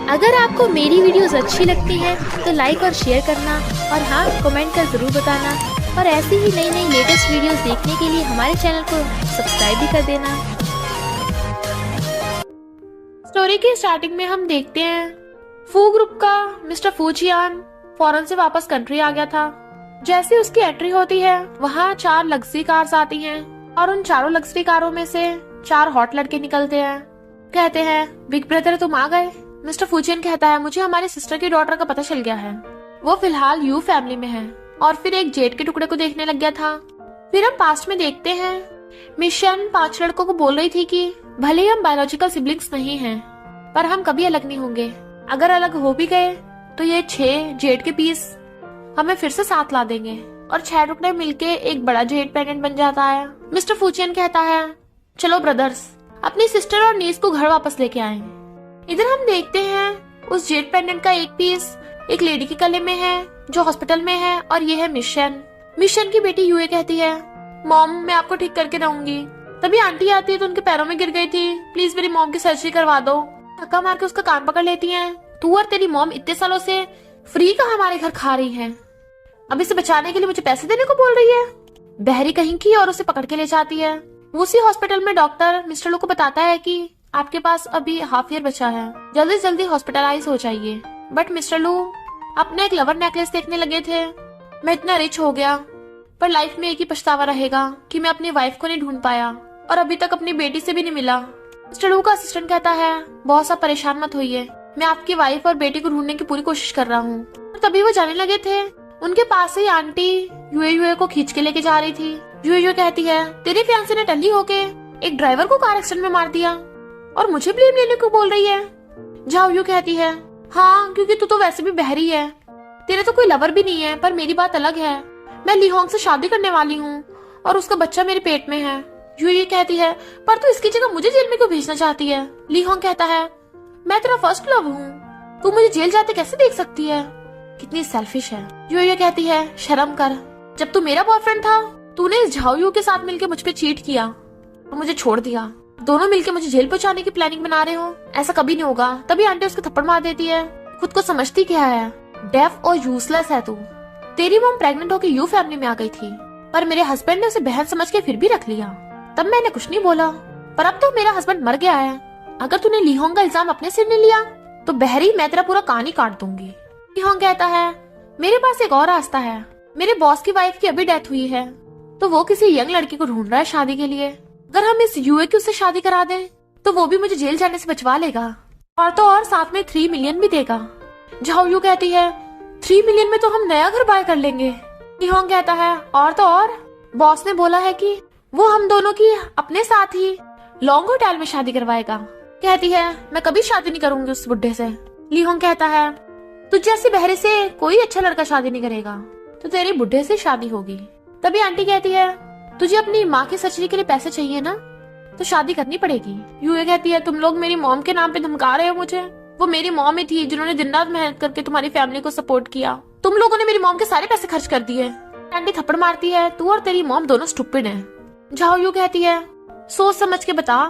अगर आपको मेरी वीडियोस अच्छी लगती हैं तो लाइक और शेयर करना और हाँ कमेंट कर जरूर बताना और ऐसी ही नई नई लेटेस्ट वीडियोस देखने के लिए हमारे चैनल को सब्सक्राइब भी कर देना। स्टोरी के स्टार्टिंग में हम देखते हैं फू ग्रुप का मिस्टर फूजियान फॉरेन से वापस कंट्री आ गया था। जैसे उसकी एंट्री होती है वहाँ 4 लग्जरी कार्स आती हैं और उन चारों लग्जरी कारों में से 4 हॉट लड़के निकलते हैं। कहते हैं बिग ब्रदर तुम आ गए। मिस्टर फूजियन कहता है मुझे हमारी सिस्टर की डॉटर का पता चल गया है, वो फिलहाल यू फैमिली में है और फिर एक जेट के टुकड़े को देखने लग गया था। फिर हम पास्ट में देखते हैं मिशन 5 लड़कों को बोल रही थी कि भले ही हम बायोलॉजिकल सिबलिंग्स नहीं हैं पर हम कभी अलग नहीं होंगे। अगर अलग हो भी गए तो ये 6 जेट के पीस हमें फिर से साथ ला देंगे और 6 टुकड़े मिलके एक बड़ा जेट पेंडेंट बन जाता है। मिस्टर फूजियन कहता है चलो ब्रदर्स अपनी सिस्टर और नीस को घर वापस लेके आए। इधर हम देखते हैं उस जेट पेंडेंट का एक पीस एक लेडी के गले में है जो हॉस्पिटल में है और ये है मिशन की बेटी यूए कहती है मॉम मैं आपको ठीक करके रहूंगी। तभी आंटी आती है तो उनके पैरों में गिर गई थी, प्लीज मेरी मॉम की सर्जरी करवा दो। धक्का मार के उसका कान पकड़ लेती हैं। तू और तेरी मॉम इतने सालों से फ्री का हमारे घर खा रही है, अब इसे बचाने के लिए मुझे पैसे देने को बोल रही है। बहरी कहीं की और उसे पकड़ के ले जाती है। उसी हॉस्पिटल में डॉक्टर मिस्टर लू को बताता है कि आपके पास अभी हाफ ईयर बचा है, जल्दी से जल्दी हॉस्पिटलाइज हो जाइए। बट मिस्टर लू अपने एक लवर नेकलेस देखने लगे थे। मैं इतना रिच हो गया पर लाइफ में एक ही पछतावा रहेगा कि मैं अपनी वाइफ को नहीं ढूंढ पाया और अभी तक अपनी बेटी से भी नहीं मिला। मिस्टर लू का असिस्टेंट कहता है बहुत सा परेशान मत होइए, मैं आपकी वाइफ और बेटी को ढूंढने की पूरी कोशिश कर रहा हूँ। तभी वो जाने लगे थे उनके पास से आंटी यूए को खींच के लेके जा रही थी। यूए कहती है तेरे फियांसे ने टल्ली होके एक ड्राइवर को कार एक्सीडेंट में मार दिया और मुझे ब्लेम लेने को बोल रही है। जाओ यू कहती है हाँ क्योंकि तू तो वैसे भी बहरी है, तेरे तो कोई लवर भी नहीं है। पर मेरी बात अलग है, मैं लीहोंग से शादी करने वाली हूँ और उसका बच्चा मेरे पेट में है। यू कहती है पर तू इसकी जगह मुझे जेल में क्यों भेजना चाहती है। लीहोंग कहता है मैं तेरा फर्स्ट लव हूँ, तू मुझे जेल जाते कैसे देख सकती है, कितनी सेल्फिश है। यू कहती है शर्म कर, जब तू मेरा बॉयफ्रेंड था तूने इस झाओयू के साथ मिलकर मुझ पे चीट किया और मुझे छोड़ दिया, दोनों मिलके मुझे जेल पहुंचाने की प्लानिंग बना रहे हो, ऐसा कभी नहीं होगा। तभी आंटी उसको थप्पड़ मार देती है। खुद को समझती क्या है, डेफ और यूजलेस है तू। तेरी मॉम प्रेग्नेंट होकर यू फैमिली में आ गई थी पर मेरे हस्बैंड ने उसे बहन समझ के फिर भी रख लिया। तब मैंने कुछ नहीं बोला पर अब तो मेरा हस्बैंड मर गया है। अगर तूने लीहोंग का इल्जाम अपने सिर ने लिया तो बहरी मैं तेरा पूरा कान ही काट दूंगी। लीहोंग कहता है मेरे पास एक और रास्ता है, मेरे बॉस की वाइफ की अभी डेथ हुई है तो वो किसी यंग लड़की को ढूंढ रहा है शादी के लिए। अगर हम इस यूए की उससे शादी करा दें तो वो भी मुझे जेल जाने से बचवा लेगा और तो और साथ में 3 मिलियन भी देगा। झाओ यू कहती है 3 मिलियन में तो हम नया घर बाय कर लेंगे। लीहोंग कहता है और तो और बॉस ने बोला है कि वो हम दोनों की अपने साथ ही लॉन्ग होटल में शादी करवाएगा। कहती है मैं कभी शादी नहीं करूंगी उस बुड्ढे से। लीहोंग कहता है तुझ जैसी बहरे से कोई अच्छा लड़का शादी नहीं करेगा तो तेरी बुड्ढे से शादी होगी। तभी आंटी कहती है तुझे अपनी माँ की सर्जरी के लिए पैसे चाहिए ना तो शादी करनी पड़ेगी। यूए कहती है तुम लोग मेरी मॉम के नाम पे धमका रहे हो मुझे, वो मेरी मॉम ही थी जिन्होंने दिन रात मेहनत करके तुम्हारी फैमिली को सपोर्ट किया, तुम लोगों ने मेरी मॉम के सारे पैसे खर्च कर दिए। आंटी थप्पड़ मारती है तू और तेरी मॉम दोनों स्टूपिड हैं। झाओ यू कहती है सोच समझ के बता,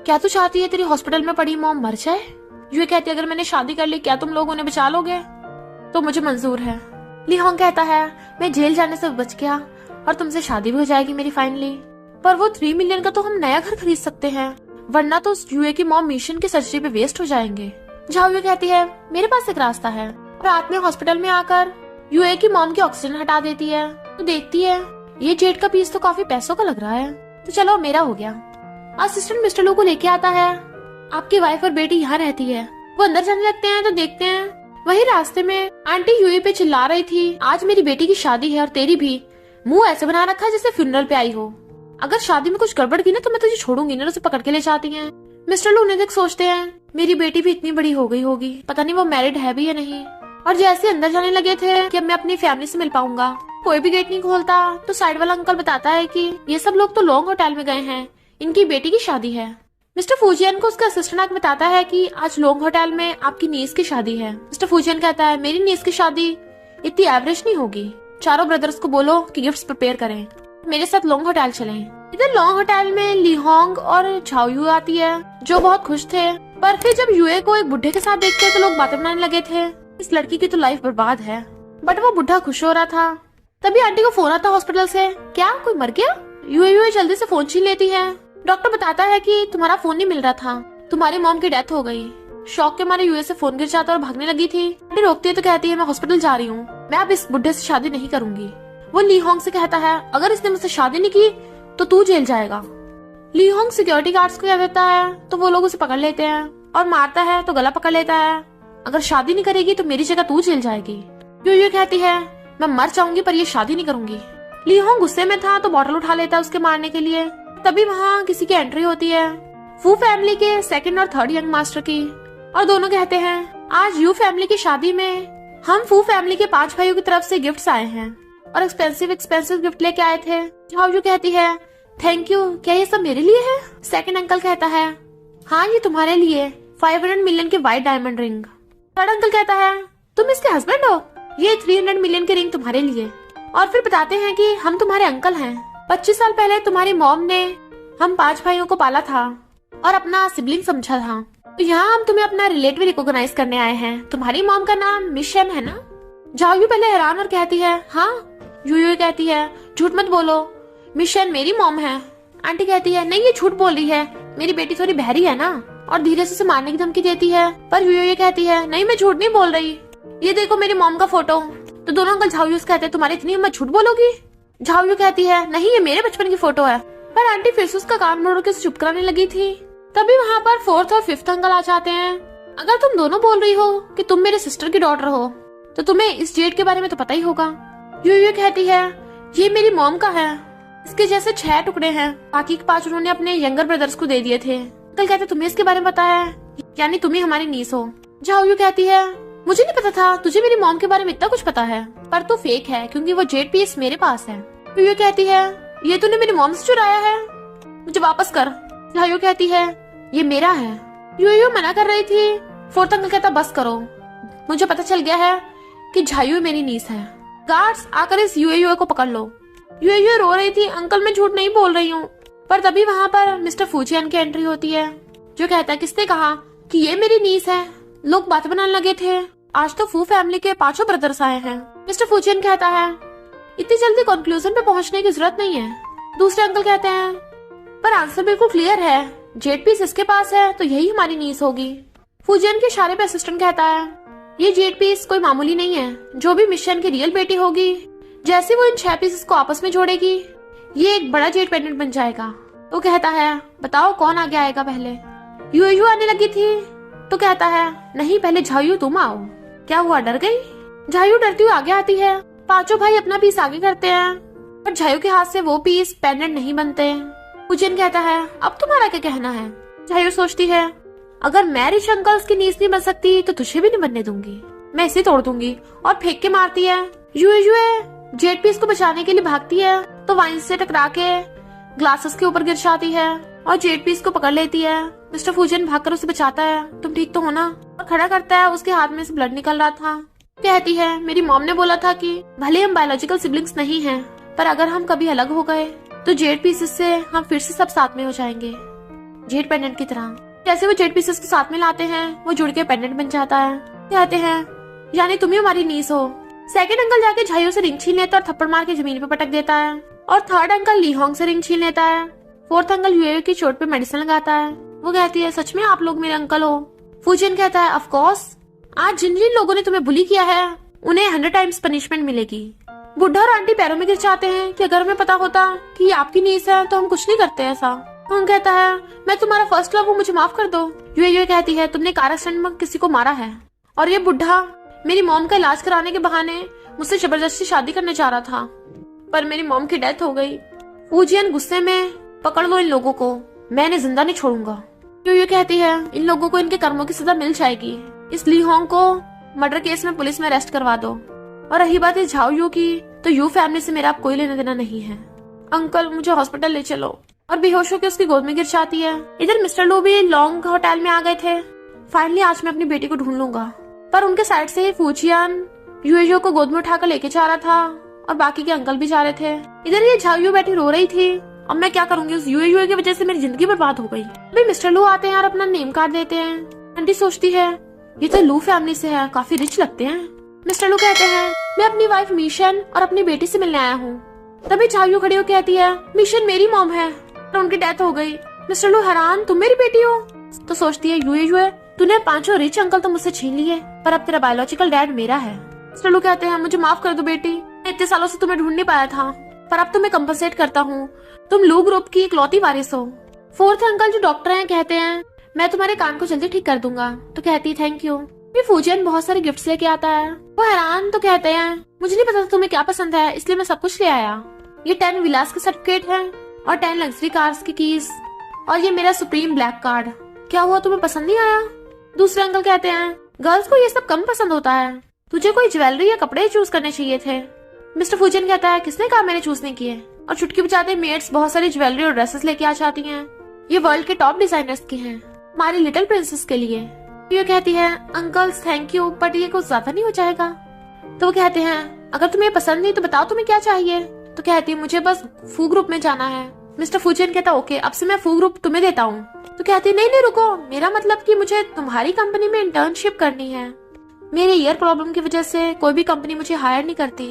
क्या तू चाहती है तेरी हॉस्पिटल में पड़ी मॉम मर जाए। यूए कहती है अगर मैंने शादी कर ली क्या तुम लोग उन्हें बचा लोगे, तो मुझे मंजूर है। लीहोंग कहता है मैं जेल जाने से बच गया और तुमसे शादी भी हो जाएगी मेरी फाइनली, पर वो 3 मिलियन का तो हम नया घर खरीद सकते हैं वरना तो यूए की मॉम मिशन की सर्जरी पे वेस्ट हो जाएंगे। झाओयू कहती है मेरे पास एक रास्ता है। रात में हॉस्पिटल में आकर यूए की मॉम की ऑक्सीजन हटा देती है तो देखती है ये जेट का पीस तो काफी पैसों का लग रहा है, तो चलो मेरा हो गया। असिस्टेंट मिस्टर लू को लेके आता है, आपकी वाइफ और बेटी यहाँ रहती है। वो अंदर जाने लगते हैं तो देखते हैं वही रास्ते में आंटी यूए पे चिल्ला रही थी आज मेरी बेटी की शादी है और तेरी भी, मुंह ऐसे बना रखा है जैसे फ्यूनरल पे आई हो, अगर शादी में कुछ गड़बड़ की ना तो मैं तुझे छोड़ूंगी ना। उसे पकड़ के ले जाती हैं। मिस्टर लू उन्हें देख सोचते हैं मेरी बेटी भी इतनी बड़ी हो गई होगी, पता नहीं वो मैरिड है भी या नहीं। और जैसे अंदर जाने लगे थे कि अब मैं अपनी फैमिली से मिल पाऊंगा, कोई भी गेट नहीं खोलता तो साइड वाला अंकल बताता है कि ये सब लोग तो लॉन्ग होटल में गए हैं, इनकी बेटी की शादी है। मिस्टर फूजियन को उसका असिस्टेंट आके बताता है कि आज लॉन्ग होटल में आपकी नीस की शादी है। मिस्टर फूजियन कहता है मेरी नीस की शादी इतनी एवरेज नहीं होगी, चारों ब्रदर्स को बोलो कि गिफ्ट्स प्रिपेयर करें, मेरे साथ लॉन्ग होटल चलें। इधर लॉन्ग होटल में लीहोंग और झाओयू आती है जो बहुत खुश थे पर फिर जब यूए को एक बुढ़े के साथ देखते तो लोग बातें बनाने लगे थे, इस लड़की की तो लाइफ बर्बाद है। बट वो बुढ़ा खुश हो रहा था। तभी आंटी को फोन आता हॉस्पिटल से, क्या कोई मर गया? यूए जल्दी से फोन छीन लेती है। डॉक्टर बताता है कि तुम्हारा फोन नहीं मिल रहा था, तुम्हारी मॉम की डेथ हो गई। शौक के मारे यूए से फोन गिर जाता और भागने लगी थी। आंटी रोकती है तो कहती है मैं हॉस्पिटल जा रही हूँ, मैं अब इस बुढ़े से शादी नहीं करूंगी। वो ली होंग से कहता है अगर इसने मुझसे शादी नहीं की तो तू जेल जाएगा। ली होंग सिक्योरिटी गार्ड्स को कह देता है तो वो लोग उसे पकड़ लेते हैं और मारता है तो गला पकड़ लेता है, अगर शादी नहीं करेगी तो मेरी जगह तू जेल जाएगी। यूए कहती है मैं मर जाऊंगी पर ये शादी नहीं करूंगी। ली होंग गुस्से में था तो बॉटल उठा लेता है उसके मारने के लिए। तभी वहाँ किसी की एंट्री होती है, फू फैमिली के सेकंड और थर्ड यंग मास्टर की, और दोनों कहते हैं आज यू फैमिली की शादी में हम फू फैमिली के 5 भाइयों की तरफ से गिफ्ट्स आए हैं और एक्सपेंसिव गिफ्ट लेके आए थे। झाओ कहती है थैंक यू, क्या ये सब मेरे लिए है? सेकंड अंकल कहता है हाँ ये तुम्हारे लिए 500 मिलियन की white diamond ring. Third uncle कहता है तुम इसके हस्बैंड हो, ये 300 मिलियन की रिंग तुम्हारे लिए। और फिर बताते हैं कि हम तुम्हारे अंकल हैं। 25 साल पहले तुम्हारी मॉम ने हम 5 भाइयों को पाला था और अपना सिबलिंग समझा था, तो यहाँ हम तुम्हें अपना रिलेटिव रिकॉग्नाइज करने आए हैं। तुम्हारी मॉम का नाम मिस शेन है ना? झाओ पहले हैरान और कहती है हाँ। यूयू कहती है झूठ मत बोलो, मिस शेन मेरी मॉम है। आंटी कहती है नहीं ये झूठ बोल रही है, मेरी बेटी थोड़ी बहरी है ना, और धीरे से उसे मारने की धमकी देती है। पर यूयू कहती है नहीं मैं झूठ नहीं बोल रही, ये देखो मेरी मॉम का फोटो। तो दोनों अंकल झाओ कहते हैं तुम्हारी इतनी हिम्मत, झूठ बोलोगी? झाओ कहती है नहीं ये मेरे बचपन की फोटो है। पर आंटी फिर से उसका कान मोड़ के चुप कराने लगी थी। तभी वहाँ पर 4th और 5th अंकल आ जाते हैं। अगर तुम दोनों बोल रही हो कि तुम मेरे सिस्टर की डॉटर हो तो तुम्हें इस जेड के बारे में तो पता ही होगा। यूयू कहती है ये मेरी मॉम का है, इसके जैसे 6 टुकड़े हैं, बाकी के 5 उन्होंने अपने यंगर ब्रदर्स को दे दिए थे। अंकल कहते तुम्हें इसके बारे में पता है, यानी तुम्हें हमारी नीस हो। झाओ कहती है मुझे नहीं पता था तुझे मेरी मॉम के बारे में इतना कुछ पता है, पर तू फेक है क्योंकि वो जेड पीस मेरे पास है। यूयू कहती है ये तूने मेरी मॉम से चुराया है, मुझे वापस कर। झाओ कहती है ये मेरा है। यूयू मना कर रही थी। 4th अंकल कहता बस करो, मुझे पता चल गया है कि झायू मेरी नीस है, गार्ड्स आकर इस यूयू को पकड़ लो। यूयू रो रही थी अंकल मैं झूठ नहीं बोल रही हूँ। पर तभी वहाँ पर मिस्टर फूजियान की एंट्री होती है जो कहता है किसने कहा कि ये मेरी नीस है? लोग बात बनाने लगे थे, आज तो फू फैमिली के 5 ब्रदर्स आए हैं। मिस्टर फूजियन कहता है इतनी जल्दी कंक्लूजन पे पहुंचने की जरूरत नहीं है। दूसरे अंकल कहते हैं पर आंसर बिल्कुल क्लियर है, जेड पीस इसके पास है तो यही हमारी नीस होगी। फूजियन के इशारे पे असिस्टेंट कहता है ये जेड पीस कोई मामूली नहीं है, जो भी मिशन की रियल बेटी होगी, जैसे वो इन 6 पीसेस को आपस में जोड़ेगी ये एक बड़ा जेड पेंडेंट बन जाएगा। तो कहता है बताओ कौन आगे आएगा पहले? यूयू आने लगी थी तो कहता है नहीं पहले झायू तुम आओ। क्या हुआ, डर गई? झायू डरती हुई आगे आती है। 5 भाई अपना पीस आगे करते हैं पर झायू के हाथ से वो पीस पेंडेंट नहीं बनते। फूजियन कहता है अब तुम्हारा क्या कहना है? झायू सोचती है अगर मैं रिच अंकल्स की नीस नहीं बन सकती तो तुझे भी नहीं बनने दूंगी, मैं इसे तोड़ दूंगी, और फेंक के मारती है। यूयू जेड पीस को बचाने के लिए भागती है तो वाइन से टकरा के ग्लासेस के ऊपर गिर जाती है और जेड पीस को पकड़ लेती है। मिस्टर फूजियन भागकर उसे बचाता है, तुम ठीक तो हो ना? और खड़ा करता है, उसके हाथ में से ब्लड निकल रहा था। कहती है मेरी मॉम ने बोला था कि भले हम बायोलॉजिकल सिबलिंग्स नहीं हैं, पर अगर हम कभी अलग हो गए तो जेड पीसेस से हम फिर से सब साथ में हो जाएंगे, जेड पेंडेंट की तरह। जैसे वो जेड पीसेस को साथ में लाते हैं वो जुड़ के पेंडेंट बन जाता है। कहते हैं यानी तुम ही हमारी नीस हो। सेकंड अंकल जाके झाइयों से रिंग छीन लेता है और थप्पड़ मार के जमीन पे पटक देता है, और थर्ड अंकल ली होंग से रिंग छीन लेता है। 4th अंकल यूए की चोट पे मेडिसिन लगाता है। वो कहती है सच में आप लोग मेरे अंकल हो? फूजियन कहता है ऑफ कोर्स, आज जिन जिन लोगों ने तुम्हें बुली किया है उन्हें 100 टाइम्स पनिशमेंट मिलेगी। बुढ़ा और आंटी पैरों में गिर जाते हैं कि अगर हमें पता होता कि ये आपकी नीस है तो हम कुछ नहीं करते ऐसा। हम कहता है मैं तुम्हारा फर्स्ट लव हूँ, मुझे माफ कर दो। यूए कहती है तुमने कार एक्सीडेंट में किसी को मारा है, और ये बुढ़ा मेरी मॉम का इलाज कराने के बहाने मुझसे जबरदस्ती शादी करने जा रहा था, पर मेरी मॉम की डेथ हो गई। फूजियन गुस्से में पकड़ लो इन लोगों को, मैं इन्हें जिंदा नहीं छोड़ूंगा। यूए कहती है इन लोगों को इनके कर्मों की सजा मिल जाएगी, इस ली होंग को मर्डर केस में पुलिस में अरेस्ट करवा दो। और रही बात इस झाओ यू की, तो यू फैमिली से मेरा अब कोई लेना देना नहीं है। अंकल मुझे हॉस्पिटल ले चलो। और बेहोश होकर उसकी गोद में गिर जाती है। इधर मिस्टर लो भी लॉन्ग होटल में आ गए थे। फाइनली आज मैं अपनी बेटी को ढूंढ लूंगा, पर उनके साइड से ही फूजियान यूएजो को गोद में उठाकर लेके जा रहा था और बाकी के अंकल भी जा रहे थे। इधर ये झाओ बैठी रो रही थी अब मैं क्या करूंगी, उस यूए की वजह से मेरी जिंदगी बर्बाद हो गई। अभी मिस्टर लू आते हैं और अपना नेम कार्ड देते हैं। आंटी सोचती है ये तो लू फैमिली से है, काफी रिच लगते हैं। मिस्टर लू कहते हैं मैं अपनी वाइफ मिशन और अपनी बेटी से मिलने आया हूँ। तभी झायू खड़ी हो कहती है मिशन मेरी मॉम है और उनकी डेथ हो गई। मिस्टर लू हैरान, तुम मेरी बेटी हो? तो सोचती है यूए तूने 5 रिच अंकल तो मुझसे छीन लिए, पर अब तेरा बायोलॉजिकल डैड मेरा है। मिस्टर लू कहते हैं मुझे माफ कर दो बेटी, मैं इतने सालों से तुम्हें ढूंढ नहीं पाया था, पर अब तुम्हें कंपनसेट करता हूँ, तुम लू ग्रुप की इकलौती वारिस हो। 4th अंकल जो डॉक्टर हैं कहते हैं मैं तुम्हारे कान को जल्दी ठीक कर दूंगा। तो कहती है थैंक यू। फिर फूजियन बहुत सारे गिफ्ट्स लेके आता है। वो हैरान, तो कहते हैं मुझे नहीं पता था तुम्हें क्या पसंद है, इसलिए मैं सब कुछ ले आया। ये 10 विलास के सर्टिफिकेट है और 10 लग्जरी कार्स की कीज और ये मेरा सुप्रीम ब्लैक कार्ड। क्या हुआ, तुम्हें पसंद नहीं आया? दूसरे अंकल कहते हैं गर्ल्स को ये सब कम पसंद होता है, तुझे कोई ज्वेलरी या कपड़े चूज करने चाहिए थे। मिस्टर फूजियन कहता है किसने कहा मैंने चूज नहीं किए, और चुटकी बजाते मेड्स बहुत सारी ज्वेलरी और ड्रेसेस लेके आ जाती हैं। ये वर्ल्ड के टॉप डिजाइनर्स की हैं, हमारी लिटिल प्रिंसेस के लिए। ये कहती है अंकल्स थैंक यू, बट ये कुछ ज्यादा नहीं हो जाएगा? तो वो कहते हैं अगर तुम्हें पसंद नहीं तो बताओ तुम्हें क्या चाहिए। तो कहती है मुझे बस फू ग्रुप में जाना है। मिस्टर फूजियन कहता ओके, अब से मैं फू ग्रुप तुम्हें देता हूँ। तो कहती नहीं नहीं रुको, मेरा मतलब कि मुझे तुम्हारी कंपनी में इंटर्नशिप करनी है। मेरे ईयर प्रॉब्लम की वजह से कोई भी कंपनी मुझे हायर नहीं करती,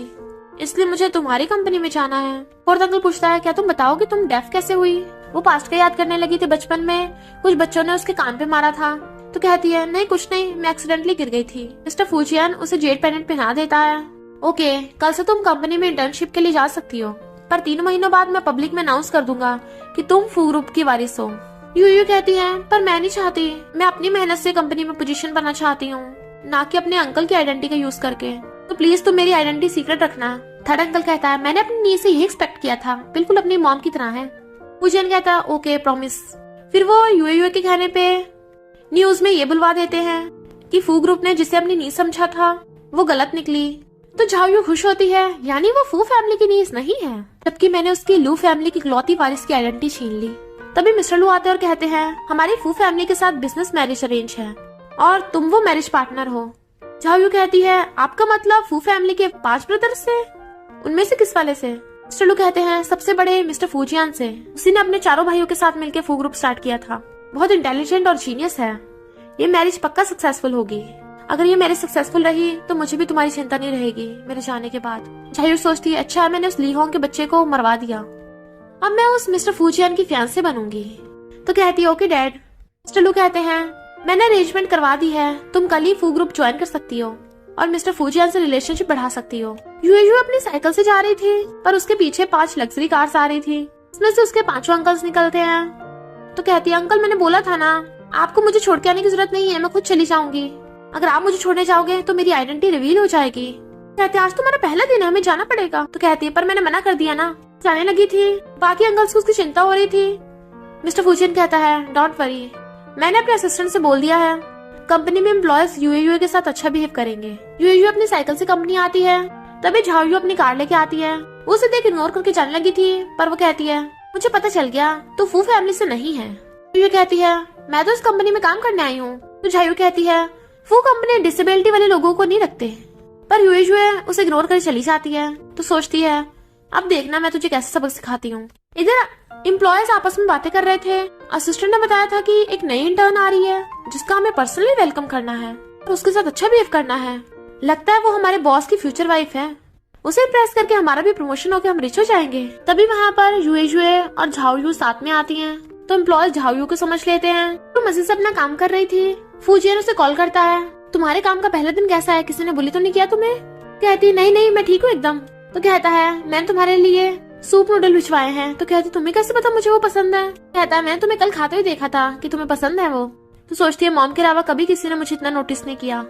इसलिए मुझे तुम्हारी कंपनी में जाना है। फोर्थ अंकल पूछता है क्या तुम बताओगे तुम डेफ कैसे हुई? वो पास्ट का याद करने लगी थी, बचपन में कुछ बच्चों ने उसके कान पे मारा था। तो कहती है नहीं कुछ नहीं, मैं एक्सीडेंटली गिर गई थी। मिस्टर फूजियन उसे जेड पेंडेंट पहना देता है। ओके, कल से तुम कंपनी में इंटर्नशिप के लिए जा सकती हो, पर 3 महीनों बाद मैं पब्लिक में अनाउंस कर दूंगा कि तुम फू ग्रुप की वारिस हो। यूयू कहती है पर मैं नहीं चाहती, मैं अपनी मेहनत से कंपनी में पोजीशन पाना चाहती हूँ, ना कि अपने अंकल की आइडेंटिटी का यूज करके। तो प्लीज तुम मेरी आइडेंटिटी सीक्रेट रखना। थर्ड अंकल कहता है मैंने अपनी नी से यही एक्सपेक्ट किया था, बिल्कुल अपनी मॉम की तरह है। फूजियन कहता है ओके प्रॉमिस। फिर वो यूएयू के कहने पे न्यूज में ये बुलवा देते हैं कि फू ग्रुप ने जिसे अपनी नीस समझा था वो गलत निकली। तो झाओयू खुश होती है, यानी वो फू फैमिली की नीस नहीं है, जबकि मैंने उसकी लू फैमिली की इकलौती वारिस की आइडेंटिटी छीन ली। तभी मिस्टर लू आते और कहते हैं हमारी फू फैमिली के साथ बिजनेस मैरिज अरेंज है और तुम वो मैरिज पार्टनर हो। झाओयू कहती है आपका मतलब फू फैमिली के 5 ब्रदर्स से? उनमें से किस वाले से? मिस्टर लू कहते हैं सबसे बड़े मिस्टर फूजियान से, उसी ने अपने 4 भाइयों के साथ मिलकर फू ग्रुप स्टार्ट किया था, बहुत इंटेलिजेंट और जीनियस है। ये मैरिज पक्का सक्सेसफुल होगी। अगर ये मैरिज सक्सेसफुल रही तो मुझे भी तुम्हारी चिंता नहीं रहेगी मेरे जाने के बाद। झाओयू सोचती है अच्छा मैंने उस ली होंग के बच्चे को मरवा दिया, अब मैं उस मिस्टर फूजियान की फियांसे बनूंगी। तो कहती है ओके डैड। मिस्टर लू कहते हैं मैंने अरेंजमेंट करवा दी है, तुम कल ही फू ग्रुप ज्वाइन कर सकती हो और मिस्टर फूजियान से रिलेशनशिप बढ़ा सकती हो। यूएयू अपनी साइकिल से जा रही थी, पर उसके पीछे 5 लग्जरी कार्स आ रही थी, इसमें से उसके 5 अंकल्स निकलते हैं। तो कहती है अंकल मैंने बोला था ना आपको मुझे छोड़ के आने की जरूरत नहीं है, मैं खुद चली जाऊंगी। अगर आप मुझे छोड़ने जाओगे तो मेरी आइडेंटिटी रिवील हो जाएगी। कहते हैं आज तुम्हारा पहला दिन है, हमें जाना पड़ेगा। तो कहती है पर मैंने मना कर दिया ना। जाने लगी थी, बाकी अंकल्स को उसकी चिंता हो रही थी। मिस्टर फूजियन कहता है डोंट वरी, मैंने अपने असिस्टेंट से बोल दिया है कंपनी में एम्प्लॉयज यूएयू के साथ अच्छा बिहेव करेंगे। यूएयू अपनी साइकिल से कंपनी आती है, तभी झाओयू अपनी कार लेके आती है। वो उसे देख इग्नोर करके जाने लगी थी, पर वो कहती है मुझे पता चल गया तो फू फैमिली से नहीं है। यूएयू कहती है मैं तो इस कंपनी में काम करने आई हूँ। तो झाओयू कहती है फू कंपनी डिसेबिलिटी वाले लोगों को नहीं रखते, पर यूएयू उसे इग्नोर कर चली जाती है। तो सोचती है अब देखना मैं तुझे कैसे सबक सिखाती हूँ। इधर एम्प्लॉयज आपस में बातें कर रहे थे। असिस्टेंट ने बताया था कि एक नई इंटर्न आ रही है जिसका हमें पर्सनली वेलकम करना है और उसके साथ अच्छा बिहेव करना है। लगता है वो हमारे बॉस की फ्यूचर वाइफ है, उसे इम्प्रेस करके हमारा भी प्रमोशन होकर हम रिच हो जाएंगे। तभी वहाँ पर यूएयू और झाओयू साथ में आती हैं। तो एम्प्लॉयज झाओयू को समझ लेते हैं, तो मजे से अपना काम कर रही थी। फूजियन उसे कॉल करता है तुम्हारे काम का पहला दिन कैसा है, किसी ने बुली तो नहीं किया तुम्हें? कहती नहीं नहीं मैं ठीक हूँ एकदम। तो कहता है मैंने तुम्हारे लिए सूप नूडल भिजवाए हैं। तो कहती तुम्हें कैसे पता मुझे वो पसंद है? कहता है मैंने तुम्हें कल खाते हुए देखा था कि तुम्हें पसंद है वो। तो सोचती है मॉम के अलावा कभी किसी ने मुझे इतना नोटिस नहीं किया,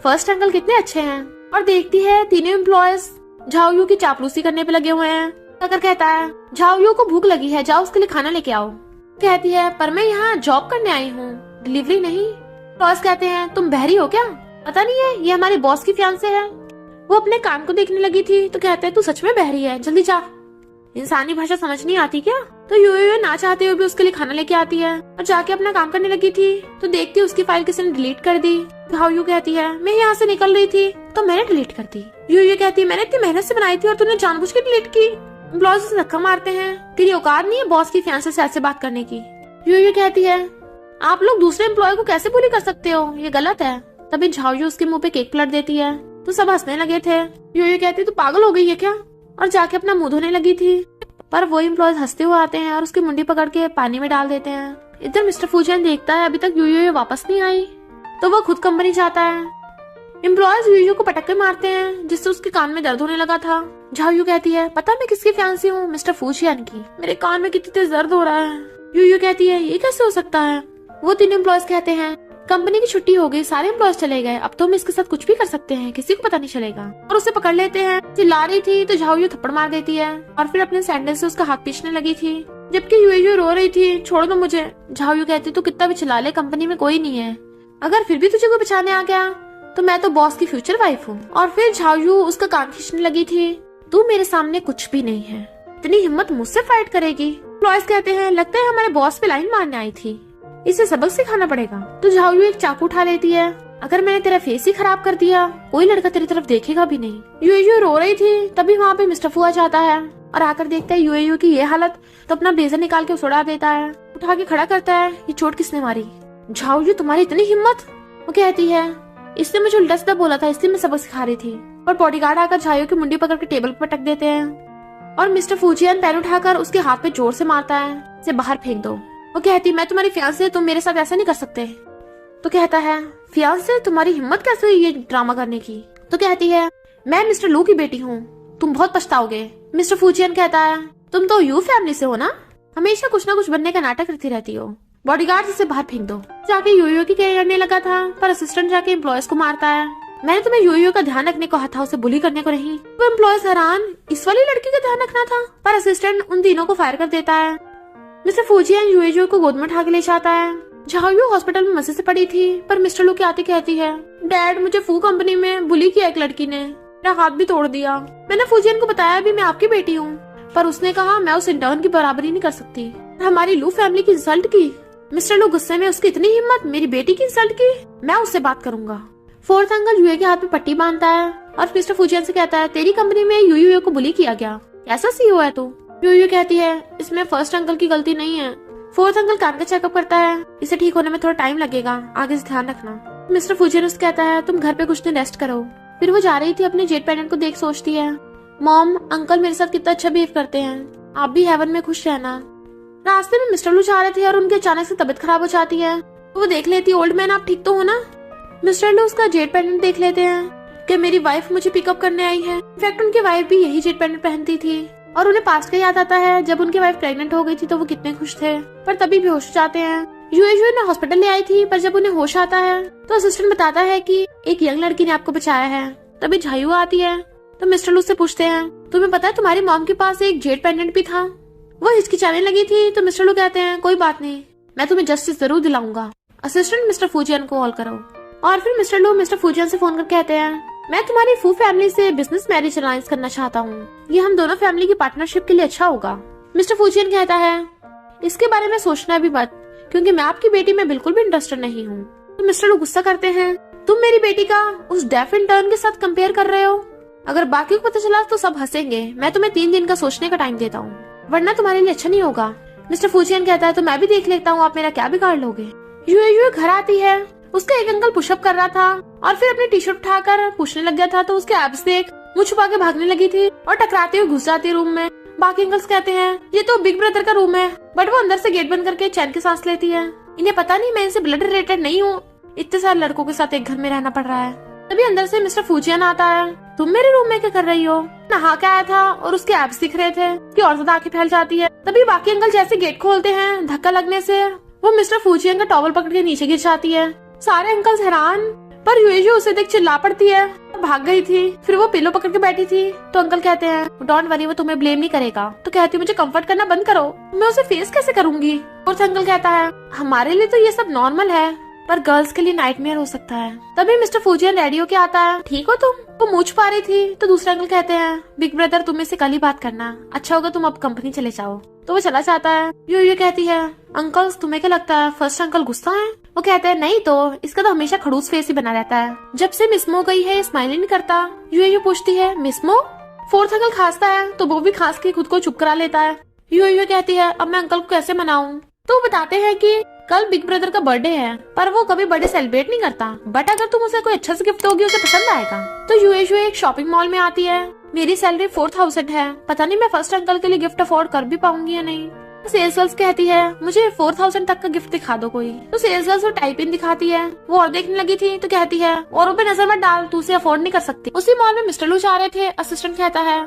फर्स्ट अंकल कितने अच्छे हैं। और देखती है तीनों एम्प्लॉयज झाओयू की चापलूसी करने पे लगे हुए हैं। अगर कहता है झाओयू को भूख लगी है, जाओ उसके लिए खाना लेके आओ। कहती है पर मैं यहाँ जॉब करने आई हूँ, डिलीवरी नहीं। बॉस कहते हैं तुम बहरी हो क्या, पता नहीं है ये हमारे बॉस की फियांसे है। वो अपने काम को देखने लगी थी। तो कहते हैं तू सच में बहरी है, जल्दी जा, इंसानी भाषा समझ नहीं आती क्या? तो यूएयू ना चाहते हुए भी उसके लिए खाना लेके आती है और जाके अपना काम करने लगी थी। तो देखती उसकी फाइल किसी ने डिलीट कर दी। झाओयू कहती है मैं यहाँ से निकल रही थी तो मैंने डिलीट कर दी। यूएयू कहती है मैंने इतनी मेहनत से बनाई थी और तूने जानबूझ के डिलीट की। एम्प्लॉयज उसे धक्का मारते हैं। तेरी औकात नहीं है बॉस की फियांसे से ऐसे बात करने की। यूयू कहती है आप लोग दूसरे एम्प्लॉय को कैसे बुली कर सकते हो, ये गलत है। तभी झाओयू उसके मुंह पे केक पलट देती है तो सब हंसने लगे थे। यूयू कहती तू पागल हो गई है क्या, और जाके अपना मुंह धोने लगी थी। पर वो एम्प्लॉयज हंसते हुए आते हैं और उसकी मुंडी पकड़ के पानी में डाल देते हैं। इधर मिस्टर फूजियान देखता है अभी तक यूयू वापस नहीं आई, तो वो खुद कंपनी जाता है। एम्प्लॉयज यूयू को पटक के मारते हैं जिससे उसके कान में दर्द होने लगा था। झाओयू कहती है पता मैं किसकी फियांसी हूँ, मिस्टर फूजियान की। मेरे कान में कितनी तेज दर्द हो रहा है। यूयू कहती है ये कैसे हो सकता है। वो तीन एम्प्लॉयज कहते हैं कंपनी की छुट्टी हो गई, सारे एम्प्लॉयज चले गए, अब तो हम इसके साथ कुछ भी कर सकते हैं, किसी को पता नहीं चलेगा। और उसे पकड़ लेते हैं। चिल्ला रही थी तो झाओयू थप्पड़ मार देती है और फिर अपने सैंडल से उसका हाथ पीछने लगी थी, जबकि यूयू रो रही थी छोड़ दो मुझे। झाओयू कहती तू कितना भी चिल्ला ले, कंपनी में कोई नहीं है, अगर फिर भी तुझे कोई बचाने आ गया तो मैं तो बॉस की फ्यूचर वाइफ हूँ। और फिर झाओयू उसका कान खींचने लगी थी, तू मेरे सामने कुछ भी नहीं है, इतनी हिम्मत मुझसे फाइट करेगी। एम्प्लॉयज कहते हैं लगता है हमारे बॉस पे लाइन मारने आई थी, इसे सबक सिखाना पड़ेगा। तो झाओयू एक चाकू उठा लेती है, अगर मैंने तेरा फेस ही खराब कर दिया कोई लड़का तेरी तरफ देखेगा भी नहीं। यूयू रो रही थी तभी वहाँ पे मिस्टर फू आ जाता है और आकर देखता है यूयू की ये हालत तो अपना ब्लेजर निकाल के उड़ा देता है, उठा के खड़ा करता है। ये चोट किसने मारी। झाओयू तुम्हारी इतनी हिम्मत। वो कहती है इसने मुझे उल्टा सीधा बोला था इसलिए मैं सबक सिखा रही थी। और बॉडीगार्ड आकर झाओयू की मुंडी पकड़ के टेबल पर पटक देते हैं और मिस्टर फूजियान पैर उठाकर उसके हाथ पे जोर से मारता है, इसे बाहर फेंक दो। वो कहती मैं तुम्हारी फियांसे, तुम मेरे साथ ऐसा नहीं कर सकते। तो कहता है फियांसे, तुम्हारी हिम्मत कैसे हुई ये ड्रामा करने की। तो कहती है मैं मिस्टर लू की बेटी हूँ, तुम बहुत पछताओगे। मिस्टर फूजियान कहता है तुम तो यू फैमिली से हो ना, हमेशा कुछ ना कुछ बनने का नाटक करती रहती हो। बॉडीगार्ड इसे बाहर फेंक दो। जाके यूयू की केयर करने लगा था पर असिस्टेंट जाके एम्प्लॉयज को मारता है। मैंने तुम्हें यूयू का ध्यान रखने को कहा था, उसे बुली करने को नहीं। वो एम्प्लॉयज हैरान, इस वाली लड़की का ध्यान रखना था, पर असिस्टेंट उन तीनों को फायर कर देता है। मिस्टर फूजियान यूयू को गोद में उठा के ले जाता है। झाओयू हॉस्पिटल में मजे से पड़ी थी पर मिस्टर लू के आते कहती है डैड मुझे फू कंपनी में बुली किया एक लड़की ने, मेरा हाथ भी तोड़ दिया। मैंने फूजियान को बताया भी मैं आपकी बेटी हूँ, पर उसने कहा मैं उस इंटर्न की बराबरी नहीं कर सकती, हमारी लू फैमिली की इंसल्ट की। मिस्टर लू गुस्से में उसकी इतनी हिम्मत, मेरी बेटी की इंसल्ट की, मैं उससे बात करूंगा। फोर्थ अंकल यूए के हाथ में पट्टी बांधता है और मिस्टर फूजियान से कहता है तेरी कंपनी में यूयू को बुली किया गया, कैसा सीईओ है तू। यूयू कहती है इसमें फर्स्ट अंकल की गलती नहीं है। फोर्थ अंकल कान का चेकअप करता है, इसे ठीक होने में थोड़ा टाइम लगेगा, आगे से ध्यान रखना। मिस्टर फूजियान उससे कहता है तुम घर पे कुछ दिन रेस्ट करो। फिर वो जा रही थी अपने जेट पेंडेंट को देख सोचती है मॉम अंकल मेरे साथ कितना अच्छा बिहेव करते हैं, आप भी हेवन में खुश रहना। रास्ते में मिस्टर लू जा रहे थे और उनकी अचानक से तबीयत खराब हो जाती है, तो वो देख लेती ओल्ड मैन आप ठीक तो हो ना। मिस्टर लू उसका जेट पेंडेंट देख लेते हैं कि मेरी वाइफ मुझे पिकअप करने आई है। इनफैक्ट उनकी वाइफ भी यही जेट पेंडेंट पहनती थी और उन्हें पास्ट का याद आता है जब उनकी वाइफ प्रेग्नेंट हो गई थी तो वो कितने खुश थे, पर तभी बेहोश हो जाते हैं। यूएसयू ने हॉस्पिटल ले आई थी पर जब उन्हें होश आता है तो असिस्टेंट बताता है कि एक यंग लड़की ने आपको बचाया है। तभी झायू आती है तो मिस्टर लू से पूछते हैं तुम्हें पता है तुम्हारी मॉम के पास एक जेट पेंडेंट भी था। वो हिचकिचाने लगी थी तो मिस्टर लू कहते हैं कोई बात नहीं, मैं तुम्हें जस्टिस जरूर दिलाऊंगा। असिस्टेंट मिस्टर फूजियान को कॉल करो। और फिर मिस्टर लू मिस्टर फूजियान से फोन करके कहते हैं मैं तुम्हारी फू फैमिली से बिजनेस मैरिज अलायंस करना चाहता हूँ, ये हम दोनों फैमिली की पार्टनरशिप के लिए अच्छा होगा। मिस्टर फूजियान कहता है इसके बारे में सोचना भी मत, क्योंकि मैं आपकी बेटी में बिल्कुल भी इंटरेस्टेड नहीं हूँ। तो मिस्टर लू गुस्सा करते हैं तुम मेरी बेटी का उस डेफ इंटर्न के साथ कंपेयर कर रहे हो, अगर बाकी को पता चला तो सब हंसेंगे। मैं तुम्हें 3 दिन का सोचने का टाइम देता हूँ, वरना तुम्हारे लिए अच्छा नहीं होगा। मिस्टर फूजियान कहता है तो मैं भी देख लेता हूँ आप मेरा क्या बिगाड़ लोगे। यूए घर आती है, उसका एक अंकल पुशअप कर रहा था और फिर अपनी टी शर्ट उठाकर पूछने लग गया था, तो उसके एब्स देख मुंह छुपा के भागने लगी थी और टकराते हुए घुस जाती रूम में। बाकी अंकल्स कहते हैं ये तो बिग ब्रदर का रूम है, बट वो अंदर से गेट बंद करके चैन की सांस लेती है। इन्हें पता नहीं मैं इनसे ब्लड रिलेटेड नहीं हूँ, इतने सारे लड़कों के साथ एक घर में रहना पड़ रहा है। तभी अंदर से मिस्टर फूजियान आता है, तुम मेरे रूम में क्या कर रही हो। नहा के आया था और उसके एब्स दिख रहे थे कि और ज्यादा आंखें फैल जाती है। तभी बाकी अंकल जैसे गेट खोलते हैं, धक्का लगने से वो मिस्टर फूजियान का टॉवल पकड़ के नीचे गिर जाती है। सारे अंकल्स हैरान, पर यूएजू उसे देख चिल्ला पड़ती है, भाग गई थी। फिर वो पिलो पकड़ के बैठी थी तो अंकल कहते हैं डोंट वरी वो तुम्हें ब्लेम नहीं करेगा। तो कहती है मुझे कंफर्ट करना बंद करो, मैं उसे फेस कैसे करूंगी। और अंकल कहता है हमारे लिए तो ये सब नॉर्मल है, पर गर्ल्स के लिए नाइटमेयर हो सकता है। तभी मिस्टर फूजियान रेडियो के आता है, ठीक हो तुम। वो मुझ पा रही थी तो दूसरे अंकल कहते हैं बिग ब्रदर तुम से कल ही बात करना, अच्छा होगा तुम अब कंपनी चले जाओ। तो वो चला जाता है। ये कहती है अंकल्स तुम्हें क्या लगता है फर्स्ट अंकल गुस्सा है। वो कहते हैं नहीं तो इसका तो हमेशा खड़ूस फेस ही बना रहता है, जब से मिसमो गई है स्माइल नहीं करता। ये पूछती है मिसमो। फोर्थ अंकल खांसता है तो वो भी खांस के खुद को चुप करा लेता है। यूएयूए कहती है अब मैं अंकल को कैसे मनाऊं। तो वो बताते हैं कि कल बिग ब्रदर का बर्थडे है पर वो कभी बर्थडे सेलिब्रेट नहीं करता, बट अगर तुम उसे कोई अच्छा सा गिफ्ट दोगी उसे पसंद आएगा। तो यूएयूए एक शॉपिंग मॉल में आती है। मेरी सैलरी 4000 है, पता नहीं मैं फर्स्ट अंकल के लिए गिफ्ट अफोर्ड कर भी पाऊंगी या नहीं। सेल्स गर्ल्स कहती है मुझे 4000 तक का गिफ्ट दिखा दो कोई। तो सेल्स गर्ल्स वो टाइप इन दिखाती है। वो और देखने लगी थी तो कहती है औरों पे नजर मत डाल, तू उसे अफोर्ड नहीं कर सकती। उसी मॉल में मिस्टर लू जा रहे थे। असिस्टेंट कहता है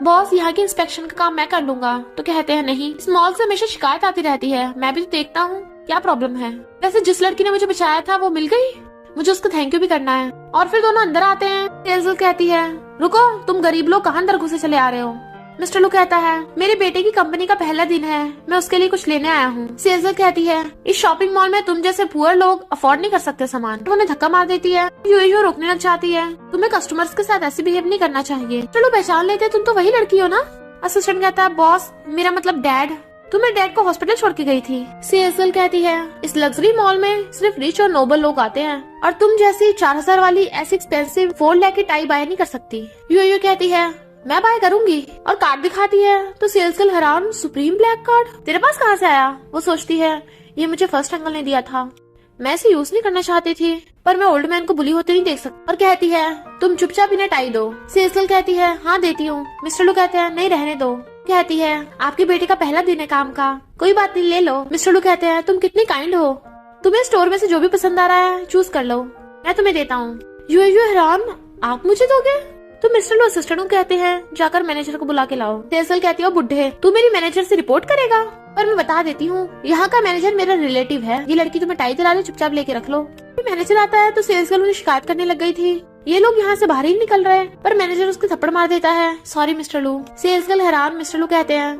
बॉस यहाँ के इंस्पेक्शन का काम मैं कर लूंगा। तो कहते हैं नहीं, इस मॉल से हमेशा शिकायत आती रहती है, मैं भी तो देखता हूँ क्या प्रॉब्लम है। वैसे जिस लड़की ने मुझे बचाया था वो मिल गई, मुझे उसको थैंक यू भी करना है। और फिर दोनों अंदर आते हैं। सेल्स गर्ल कहती है रुको, तुम गरीब लोग कहाँ अंदर घुसे चले आ रहे हो। मिस्टर लू कहता है मेरे बेटे की कंपनी का पहला दिन है, मैं उसके लिए कुछ लेने आया हूँ। सेल्स गर्ल कहती है इस शॉपिंग मॉल में तुम जैसे पुअर लोग अफोर्ड नहीं कर सकते सामान। तो उन्हें धक्का मार देती है। यूएयूए रोकने लग जाती है। तुम्हें कस्टमर्स के साथ ऐसे बिहेव नहीं करना चाहिए। चलो पहचान लेते, तुम तो वही लड़की हो ना। असिस्टेंट कहता है बॉस मेरा मतलब डैड, तुम्हें डैड को हॉस्पिटल छोड़ के गई थी। सेल्स गर्ल कहती है इस लग्जरी मॉल में सिर्फ रिच और नोबल लोग आते हैं और तुम जैसी 4000 वाली ऐसी एक्सपेंसिव 4 लाख की टाई बाय नहीं कर सकती। यूएयूए कहती है मैं बाय करूंगी और कार्ड दिखाती है। तो सेल्स गर्ल हैरान, सुप्रीम ब्लैक कार्ड तेरे पास कहाँ से आया। वो सोचती है ये मुझे फर्स्ट अंकल ने दिया था, मैं इसे यूज नहीं करना चाहती थी पर मैं ओल्ड मैन को बुली होते नहीं देख सकती। और कहती है तुम चुपचाप इन्हें टाई दो। सेल्स गर्ल कहती है हाँ देती हूँ। मिस्टर लू कहते हैं नहीं रहने दो। कहती है आपकी बेटी का पहला दिन है काम का, कोई बात नहीं ले लो। मिस्टर लू कहते हैं तुम कितनी काइंड हो, तुम्हें स्टोर में से जो भी पसंद आ रहा है चूज कर लो, मैं तुम्हें देता हूँ। यूएयूए हैरान, आप मुझे दोगे। तो मिस्टर लो असिस्टेंट को कहते हैं जाकर मैनेजर को बुला के लाओ। सेल्स गर्ल कहती है बुड्ढे तू मेरी मैनेजर से रिपोर्ट करेगा। पर मैं बता देती हूँ यहाँ का मैनेजर मेरा रिलेटिव है, ये लड़की तुम्हें टाई दिला दे, चुपचाप लेके रख लो। मैनेजर आता है तो सेल्स गर्ल उन्हें शिकायत करने लग गई थी, ये लोग यहाँ से बाहर ही निकल रहे हैं। पर मैनेजर उसको थप्पड़ मार देता है, सॉरी मिस्टर लू। सेल्स गर्ल हैरान। मिस्टर लू कहते हैं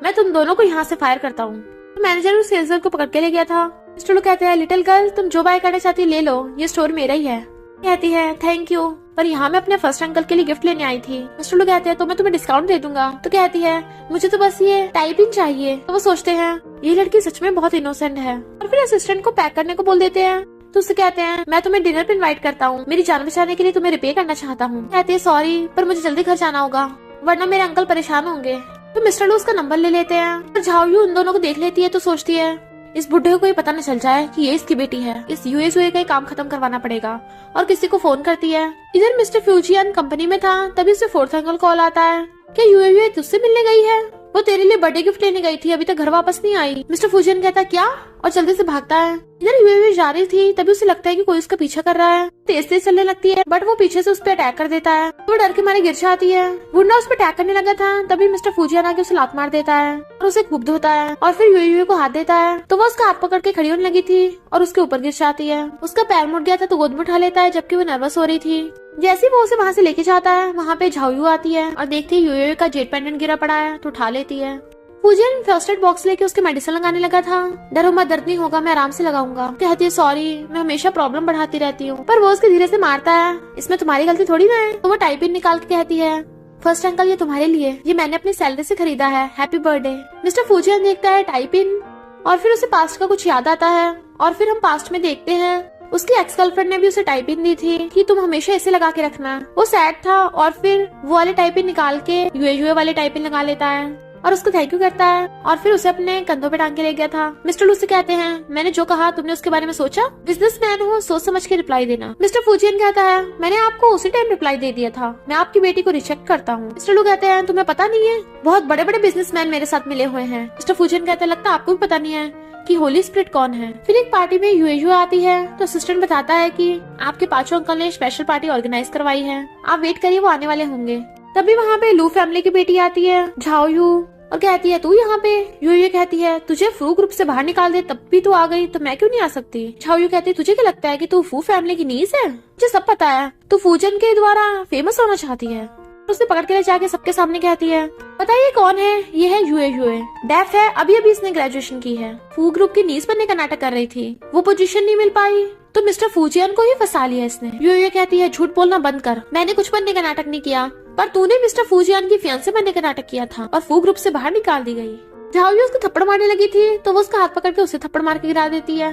मैं तुम दोनों को यहाँ से फायर करता हूँ। तो मैनेजर उस सेल्स गर्ल को पकड़ के ले गया था। मिस्टर लू कहते हैं लिटिल गर्ल तुम जो बाय करना चाहती ले लो, ये स्टोर मेरा ही है। कहती है थैंक यू, पर यहाँ मैं अपने फर्स्ट अंकल के लिए गिफ्ट लेने आई थी। मिस्टर लू कहते हैं तो मैं तुम्हें डिस्काउंट दे दूंगा। तो कहती है मुझे तो बस ये टाई पिन चाहिए। तो वो सोचते हैं ये लड़की सच में बहुत इनोसेंट है और फिर असिस्टेंट को पैक करने को बोल देते हैं। तो उससे कहते हैं मैं तुम्हें डिनर पे इनवाइट करता हूँ, मेरी जान बचाने के लिए तुम्हें रिपे करना चाहता हूँ। कहती है सॉरी पर मुझे जल्दी घर जाना होगा वरना मेरे अंकल परेशान होंगे। तो मिस्टर लू उसका नंबर ले लेते हैं। तो झाओ यू उन दोनों को देख लेती है तो सोचती है इस बुढ़े को कोई पता न चल जाए कि ये इसकी बेटी है, इस यूएसए का काम खत्म करवाना पड़ेगा। और किसी को फोन करती है। इधर मिस्टर फ्यूजियन कंपनी में था तभी उसे फोर्थ अंकल कॉल आता है, क्या यूएसए तुझसे मिलने गई है, वो तेरे लिए बर्थडे गिफ्ट लेने गई थी, अभी तक घर वापस नहीं आई। मिस्टर फ्यूजियन कहता है क्या, और जल्दी से भागता है। इधर यूएसए जा रही थी तभी उसे लगता है कि कोई उसका पीछा कर रहा है, तेज तेज चलने लगती है बट वो पीछे से उस पर अटैक कर देता है। वो डर के मारे गिर जाती है। गुंडा उस पर अटैक करने लगा था तभी मिस्टर फ्यूजियन आके उसे लात मार देता है और उसे खूब धोता है और फिर यूएसए को हाथ देता है। तो वो उसका हाथ पकड़ के खड़ी होने लगी थी और उसके ऊपर गिर जाती है। उसका पैर मुड़ गया था तो गोद में उठा लेता है जबकि वो नर्वस हो रही थी। जैसे वो उसे वहाँ से लेके जाता है वहाँ पे झाओयू आती है और देखती है यूएसए का जेट पेंडेंट गिरा पड़ा है तो उठा लेती है। फ्यूजियन फर्स्ट एड बॉक्स लेके उसके मेडिसिन लगाने लगा था। डरो मत, दर्द नहीं होगा, मैं आराम से लगाऊंगा। कहती है सॉरी मैं हमेशा प्रॉब्लम बढ़ाती रहती हूँ। पर वो उसके धीरे से मारता है, इसमें तुम्हारी गलती थोड़ी ना है। तो वो टाइपिंग निकाल के कहती है फर्स्ट अंकल ये तुम्हारे लिए, ये मैंने अपनी सैलरी से खरीदा है, हैप्पी बर्थडे। मिस्टर फ्यूजियन देखता है टाइपिंग और फिर उसे पास्ट का कुछ याद आता है और फिर हम पास्ट में देखते हैं उसकी एक्स गर्लफ्रेंड ने भी उसे टाइपिंग दी थी कि तुम हमेशा इसे लगा के रखना। वो सैड था और फिर वो वाले टाइपिंग निकाल के यूएसए वाले टाइपिंग लगा लेता है और उसको थैंक यू करता है और फिर उसे अपने कंधों पे टांग के ले गया था। मिस्टर लू से कहते हैं मैंने जो कहा तुमने उसके बारे में सोचा, बिजनेसमैन हो सोच समझ के रिप्लाई देना। मिस्टर फ्यूजियन कहता है मैंने आपको उसी टाइम रिप्लाई दे दिया था, मैं आपकी बेटी को रिजेक्ट करता हूँ। मिस्टर लू कहते हैं तुम्हें पता नहीं है बहुत बड़े बड़े बिजनेसमैन मेरे साथ मिले हुए हैं। मिस्टर फ्यूजियन कहता है लगता है आपको भी पता नहीं है कि होली स्पिरिट कौन है। फिर एक पार्टी में यूएसए आती है तो असिस्टेंट बताता है कि आपके पांचों अंकल ने स्पेशल पार्टी ऑर्गेनाइज करवाई है, आप वेट करिए वो आने वाले होंगे। तभी वहाँ पे लू फैमिली की बेटी आती है झाओयू और कहती है तू यहाँ पे। यूएसए कहती है तुझे फू ग्रुप से बाहर निकाल दे तब भी तू आ गई तो मैं क्यों नहीं आ सकती। झाओयू कहती है तुझे क्या लगता है कि तू फू फैमिली की नीस है, मुझे सब पता है, तू फूजन के द्वारा फेमस होना चाहती है। उसे पकड़ के ले जाके सबके सामने कहती है बताइए कौन है, ये है यूएसए, डेफ है, अभी अभी इसने ग्रेजुएशन की है, फू ग्रुप की नीस बनने का नाटक कर रही थी, वो पोजीशन नहीं मिल पाई तो मिस्टर फ्यूजियन को ही फंसा लिया इसने। यूएसए कहती है झूठ बोलना बंद कर, मैंने कुछ बनने का नाटक नहीं किया, पर तूने मिस्टर फ्यूजियन की फियांसे बनने का नाटक किया था और फू ग्रुप से बाहर निकाल दी गई। झाओयू उसको थप्पड़ मारने लगी थी तो वो उसका हाथ पकड़ के उसे थप्पड़ मार के गिरा देती है।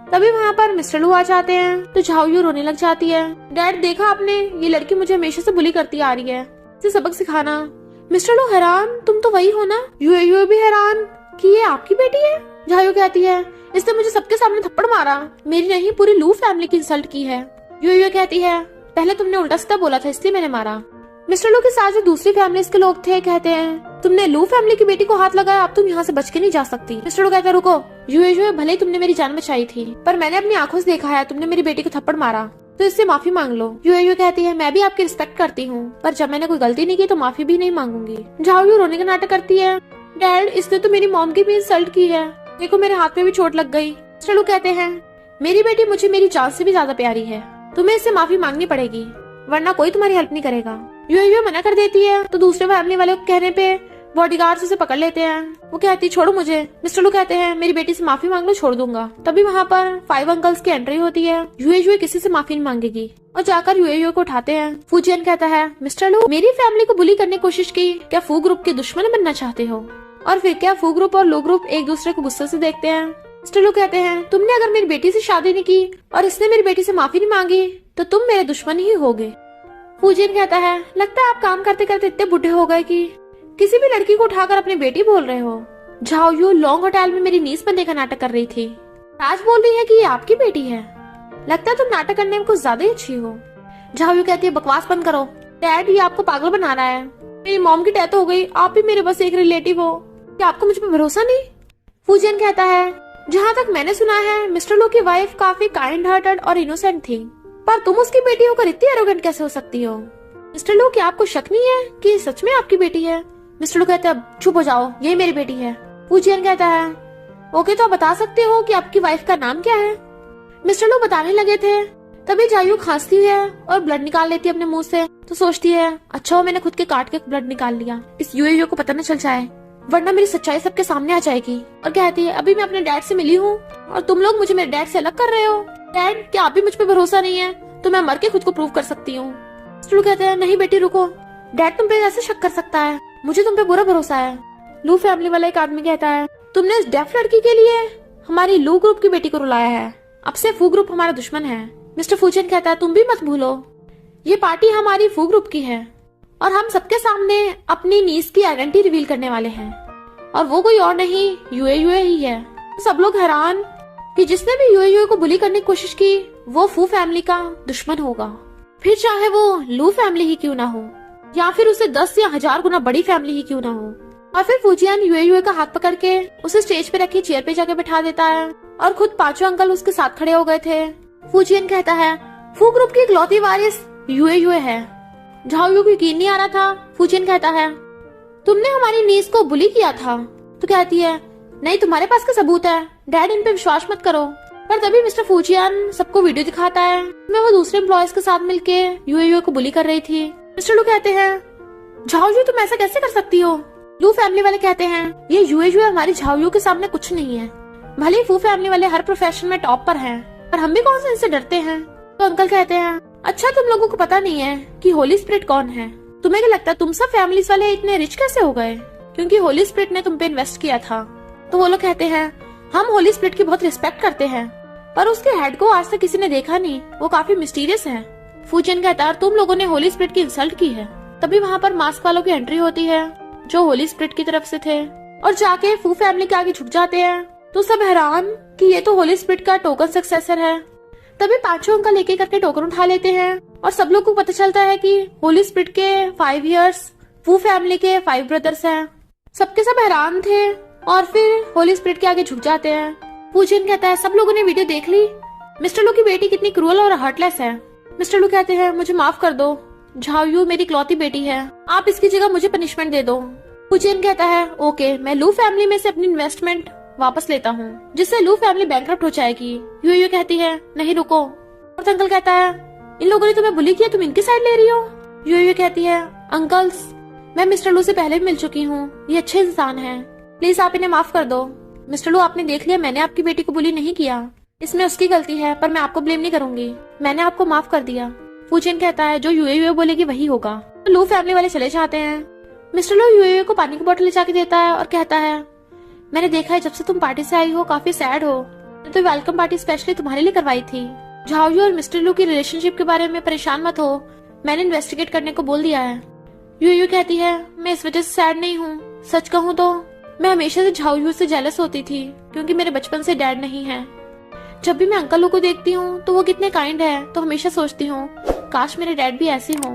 तभी वहाँ पर मिस्टर लू आ जाते हैं तो झाओयू रोने लग जाती है, डैड देखा आपने, ये लड़की मुझे हमेशा से बुली करती आ रही है, से सबक सिखाना। मिस्टर लू हैरान, तुम तो वही हो ना? यूए भी हैरान कि ये आपकी बेटी है। झायू कहती है, इसने मुझे सबके सामने थप्पड़ मारा, मेरी नहीं पूरी लू फैमिली की इंसल्ट की है। यूए कहती है, पहले तुमने उल्टा सीधा बोला था इसलिए मैंने मारा। मिस्टर लू के साथ जो दूसरी फैमिलीज के लोग थे कहते हैं, तुमने लू फैमिली की बेटी को हाथ लगाया, अब तुम यहाँ से बच के नहीं जा सकती। मिस्टर लू कहता है, रुको यूए, भले ही तुमने मेरी जान बचाई थी, पर मैंने अपनी आंखों से देखा है तुमने मेरी बेटी को थप्पड़ मारा, तो इससे माफी मांग लो। यूए कहती है, मैं भी आपकी रिस्पेक्ट करती हूँ, पर जब मैंने कोई गलती नहीं की तो माफी भी नहीं मांगूंगी। झाओ रोने का नाटक करती है, डैड इसने तो मेरी मॉम की भी इंसल्ट की है, देखो मेरे हाथ में भी चोट लग गई। मिस्टर लू कहते हैं, मेरी बेटी मुझे मेरी जान से भी ज्यादा प्यारी है, तुम्हें इससे माफी मांगनी पड़ेगी वरना कोई तुम्हारी हेल्प नहीं करेगा। यूए मना कर देती है तो दूसरे फैमिली वाले को कहने पे बॉडीगार्ड्स उसे पकड़ लेते हैं। वो कहती, छोड़ो मुझे। मिस्टर लू कहते हैं, मेरी बेटी से माफी मांग लो, छोड़ दूंगा। तभी वहाँ पर 5 अंकल्स की एंट्री होती है। यूए किसी से माफी नहीं मांगेगी और जाकर यूए को उठाते हैं। फूजियन कहता है, मिस्टर लू मेरी फैमिली को बुली करने की कोशिश की, क्या फू ग्रुप के दुश्मन बनना चाहते हो? और फिर क्या फू ग्रुप और लू ग्रुप एक दूसरे को गुस्से से देखते हैं। मिस्टर लू कहते हैं, तुमने अगर मेरी बेटी से शादी नहीं की और इसने मेरी बेटी से माफी नहीं मांगी तो तुम मेरे दुश्मन ही होगे। फूजियन कहता है, लगता है आप काम करते करते इतने बुढ़े हो गए कि किसी भी लड़की को उठाकर अपनी बेटी बोल रहे हो। झाओ यू लॉन्ग होटल में मेरी नीस बनने का नाटक कर रही थी, आज बोल रही है कि ये आपकी बेटी है। लगता है तुम नाटक करने में कुछ ज्यादा ही अच्छी हो। झाओ यू कहती है, बकवास बंद करो, डैड ये आपको पागल बना रहा है, मेरी मॉम की डेथ हो गई, आप भी मेरे बस एक रिलेटिव हो, क्या आपको मुझ पर भरोसा नहीं? फूजियन कहता है, जहाँ तक मैंने सुना है मिस्टर लो की वाइफ काफी काइंड हार्टेड और इनोसेंट थी, पर तुम उसकी बेटी होकर इतनी एरोगेंट कैसे हो सकती हो? मिस्टर लो क्या आपको शक नहीं है कि सच में आपकी बेटी है? मिस्टर लो कहता है, चुप हो जाओ, यही मेरी बेटी है। फूजियन कहता है, ओके तो आप बता सकते हो कि आपकी वाइफ का नाम क्या है? मिस्टर लो बताने लगे थे तभी जायू खांसती है और ब्लड निकाल लेती है अपने मुंह से, तो सोचती है अच्छा हो मैंने खुद के काट के ब्लड निकाल लिया, इस यूए को पता न चल जाए वरना मेरी सच्चाई सबके सामने आ जाएगी। और कहती है, अभी मैं अपने डैड से मिली हूँ और तुम लोग मुझे मेरे डैड से अलग कर रहे हो। डैड क्या आप भी मुझ पे भरोसा नहीं है? तो मैं मर के खुद को प्रूव कर सकती हूँ। मिस्टर लो कहते हैं, नहीं बेटी रुको, डैड तुम पे ऐसे शक कर सकता है, मुझे तुम पे बुरा भरोसा है। लू फैमिली वाला एक आदमी कहता है, तुमने इस डेफ लड़की के लिए हमारी लू ग्रुप की बेटी को रुलाया है, अब से फू ग्रुप हमारा दुश्मन है। मिस्टर फूजियन कहता है, तुम भी मत भूलो ये पार्टी हमारी फू ग्रुप की है और हम सबके सामने अपनी नीस की आइडेंटिटी रिवील करने वाले हैं और वो कोई और नहीं यूए ही है। सब लोग हैरान कि जिसने भी यूए को बुली करने की कोशिश की वो फू फैमिली का दुश्मन होगा, फिर चाहे वो लू फैमिली ही क्यों ना हो या फिर उसे 10 या 1000 गुना बड़ी फैमिली ही क्यों ना हो। और फिर फूजियन यूए का हाथ पकड़ के उसे स्टेज पे रखी चेयर पे जाके बिठा देता है और खुद 5 अंकल उसके साथ खड़े हो गए थे। फूजियन कहता है, फू ग्रुप की इकलौती वारिस यूए है। झाओ यू को यकीन नहीं आ रहा था। फूजियन कहता है, तुमने हमारी नीस को बुली किया था? तो कहती है, नहीं तुम्हारे पास का सबूत है, डैड इन पे विश्वास मत करो। पर तभी मिस्टर फूजियन सबको वीडियो दिखाता है मैं वो दूसरे एम्प्लॉयज के साथ मिलके यूए को बुली कर रही थी। मिस्टर लू कहते हैं, झाओ यू तुम ऐसा कैसे कर सकती हो? लू फैमिली वाले कहते हैं, ये यूए हमारी झाओ यू के सामने कुछ नहीं है, भले फू फैमिली वाले हर प्रोफेशन में टॉप पर हैं, पर हम भी कौन से इनसे डरते हैं। तो अंकल कहते हैं, अच्छा तुम लोगों को पता नहीं है कि होली स्पिरिट कौन है? तुम्हें क्या लगता है तुम सब फैमिलीज वाले इतने रिच कैसे हो गए? क्योंकि होली स्पिरिट ने तुम पे इन्वेस्ट किया था। तो वो लोग कहते हैं, हम होली स्पिरिट की बहुत रिस्पेक्ट करते हैं पर उसके हेड को आज तक किसी ने देखा नहीं, वो काफी मिस्टीरियस है। फूजियन कहता है, तुम लोगों ने होली स्पिरिट की इंसल्ट की है। तभी वहाँ पर मास्क वालों की एंट्री होती है जो होली स्पिरिट की तरफ से थे और जाके फू फैमिली के आगे झुक जाते हैं। तो सब हैरान कि ये तो होली स्पिरिट का टोकन सक्सेसर है। तभी 5 अंकल एक एक करके टोकन उठा लेते हैं और सब लोग को पता चलता है कि होली स्पिरिट के 5 इयर्स, फू फैमिली के 5 ब्रदर्स हैं। सबके सब हैरान थे और फिर होली स्पिरिट के आगे झुक जाते हैं। फूजियन कहता है, सब लोगों ने वीडियो देख ली, मिस्टर लू की बेटी कितनी क्रूअल और हार्टलेस है। मिस्टर लू कहते हैं, मुझे माफ कर दो, झाओ यू मेरी इकलौती बेटी है, आप इसकी जगह मुझे पनिशमेंट दे दो। फूजियन कहता है, ओके मैं लू फैमिली में से अपनी इन्वेस्टमेंट वापस लेता हूँ जिससे लू फैमिली बैंकरप्ट हो जाएगी। यूए कहती है, नहीं रुको। और अंकल कहता है, इन लोगों ने तुम्हें बुली किया, तुम इनकी साइड ले रही हो। यूए कहती है, अंकल्स मैं मिस्टर लू से पहले भी मिल चुकी हूँ, ये अच्छे इंसान हैं, प्लीज आप इन्हें माफ कर दो। मिस्टर लू आपने देख लिया मैंने आपकी बेटी को बुली नहीं किया, इसमें उसकी गलती है पर मैं आपको ब्लेम नहीं करूंगी, मैंने आपको माफ कर दिया। फूजियन कहता है, जो यूए बोलेगी वही होगा। तो लू फैमिली वाले चले जाते हैं। मिस्टर लू यूए को पानी की बोतल ले जाके देता है और कहता है, मैंने देखा है जब से तुम पार्टी से आई हो काफी सैड हो, तो वेलकम पार्टी स्पेशली तुम्हारे लिए करवाई थी। झाओ यू और मिस्टर लू की रिलेशनशिप के बारे में परेशान मत हो, मैंने इन्वेस्टिगेट करने को बोल दिया है। यू कहती है मैं इस वजह से सैड नहीं हूँ, सच कहूँ तो मैं हमेशा से झाओ यू से जेलस होती थी क्योंकि मेरे बचपन से डैड नहीं है। जब भी मैं अंकल को देखती हूँ तो वो कितने काइंड है, तो हमेशा सोचती हूँ काश मेरे डैड भी ऐसे हों।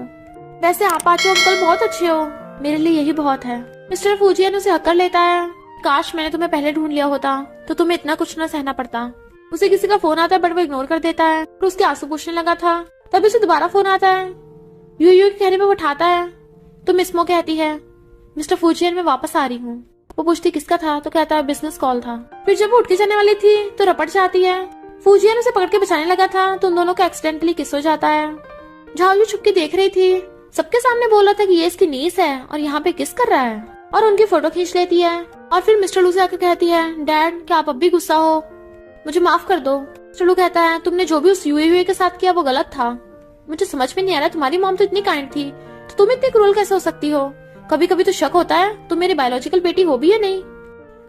वैसे आप पांचों अंकल बहुत अच्छे हो, मेरे लिए यही बहुत है। मिस्टर फूजियन उसे हक कर लेता है, काश मैंने तुम्हें पहले ढूंढ लिया होता तो तुम्हें इतना कुछ न सहना पड़ता। उसे किसी का फोन आता है बट वो इग्नोर कर देता है, तो उसके आंसू पूछने लगा था। तभी उसे दोबारा फोन आता है, यू के कहने पे वो उठाता है तो मिस मो कहती है मिस्टर फूजियन मैं वापस आ रही हूँ। वो पूछती किसका था, तो कहता है बिजनेस कॉल था। फिर जब वो उठ के जाने वाली थी तो रपट जाती है। फूजियन उसे पकड़ के बचाने लगा था तो उन दोनों का एक्सीडेंटली किस हो जाता है। झाओ यू छुप के देख रही थी, सबके सामने बोला था कि ये इसकी नीस है और यहाँ पे किस कर रहा है, और उनकी फोटो खींच लेती है। और फिर मिस्टर लू से आकर कहती है डैड क्या आप अब भी गुस्सा हो, मुझे माफ कर दो। मिस्टर लू कहता है तुमने जो भी उस यूए के साथ किया वो गलत था, मुझे समझ में नहीं आ रहा, तुम्हारी मॉम तो इतनी काइंड थी तो तुम इतनी क्रूर कैसे हो सकती हो, कभी कभी तो शक होता है तुम मेरी बायोलॉजिकल बेटी हो भी या नहीं।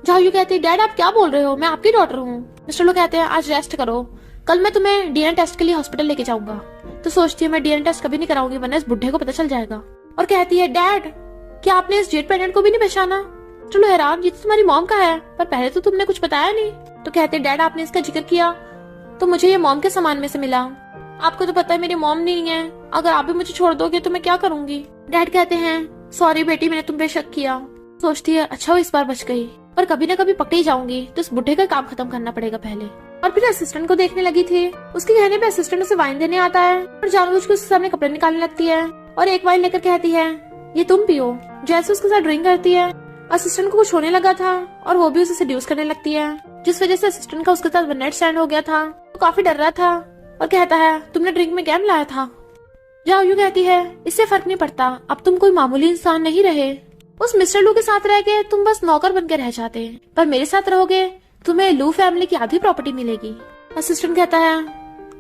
झाओ यू कहती है डैड आप क्या बोल रहे हो, मैं आपकी डॉटर हूँ। मिस्टर लू कहते हैं आज रेस्ट करो, कल मैं तुम्हें डीएनए टेस्ट के लिए हॉस्पिटल लेके जाऊंगा। तो सोचती है मैं डीएनए टेस्ट कभी नहीं कराऊंगी वरना इस बुढ़े को पता चल जाएगा। और कहती है डैड क्या आपने इस जेट प्रेग्नेंट को भी नहीं पहचाना। चलो हैरान ये तो तुम्हारी मॉम का है, पर पहले तो तुमने कुछ बताया नहीं। तो कहते डैड आपने इसका जिक्र किया तो मुझे ये मॉम के सामान में से मिला, आपको तो पता है मेरी मॉम नहीं है, अगर आप भी मुझे छोड़ दोगे तो मैं क्या करूंगी। डैड कहते हैं सॉरी बेटी मैंने तुम पे शक किया। सोचती है अच्छा वो इस बार बच गई, पर कभी ना कभी पकड़ी जाऊंगी तो इस बुढ़े का काम खत्म करना पड़ेगा पहले। और फिर असिस्टेंट को देखने लगी थी, उसके कहने पे असिस्टेंट उसे वाइन देने आता है और जानबूझ के उसके सामने कपड़े निकालने लगती है और एक वाइन लेकर कहती है ये तुम पियो। जैसे उसके साथ ड्रिंक करती है, असिस्टेंट को कुछ होने लगा था और वो भी उसे सेड्यूस करने लगती है, जिस वजह से असिस्टेंट का उसके साथ वन नाइट स्टैंड हो गया था। वो काफी डर रहा था और कहता है तुमने ड्रिंक में क्या मिलाया था। झाओ यू कहती है इससे फर्क नहीं पड़ता, अब तुम कोई मामूली इंसान नहीं रहे, उस मिस्टर लू के साथ रह के तुम बस नौकर बन के रह जाते, पर मेरे साथ रहोगे तुम्हें लू फैमिली की आधी प्रॉपर्टी मिलेगी। असिस्टेंट कहता है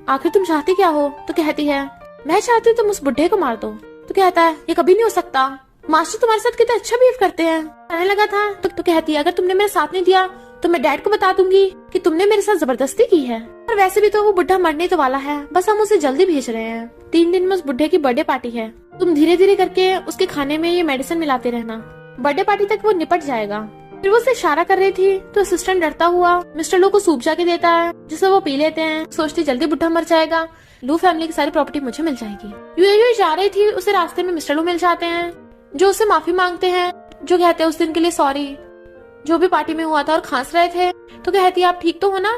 आखिर तुम चाहती क्या हो। तो कहती है मैं चाहती हूँ तुम उस बुढ़े को मार दो। तो कहता है ये कभी नहीं हो सकता, मास्टर तुम्हारे साथ कितना अच्छा बिहेव करते हैं। कहने लगा था तो कहती है अगर तुमने मेरा साथ नहीं दिया तो मैं डैड को बता दूंगी कि तुमने मेरे साथ जबरदस्ती की है, और वैसे भी तो वो बुढ़ा मरने तो वाला है, बस हम उसे जल्दी भेज रहे हैं। 3 दिन में उस बुढ़े की बर्थडे पार्टी है, तुम धीरे धीरे करके उसके खाने में ये मेडिसिन मिलाते रहना, बर्थडे पार्टी तक वो निपट जाएगा। फिर वो उसे इशारा कर रही थी तो असिस्टेंट डरता हुआ मिस्टर लू को सूप जाके देता है, जिसे वो पी लेते हैं। सोचती जल्दी बुढ़ा मर जाएगा, लू फैमिली की सारी प्रॉपर्टी मुझे मिल जाएगी। यूएई जा रही थी, उसे रास्ते में मिस्टर लू मिल जाते हैं जो उससे माफी मांगते हैं, जो कहते हैं उस दिन के लिए सॉरी जो भी पार्टी में हुआ था, और खांस रहे थे। तो कहती है आप ठीक तो हो ना।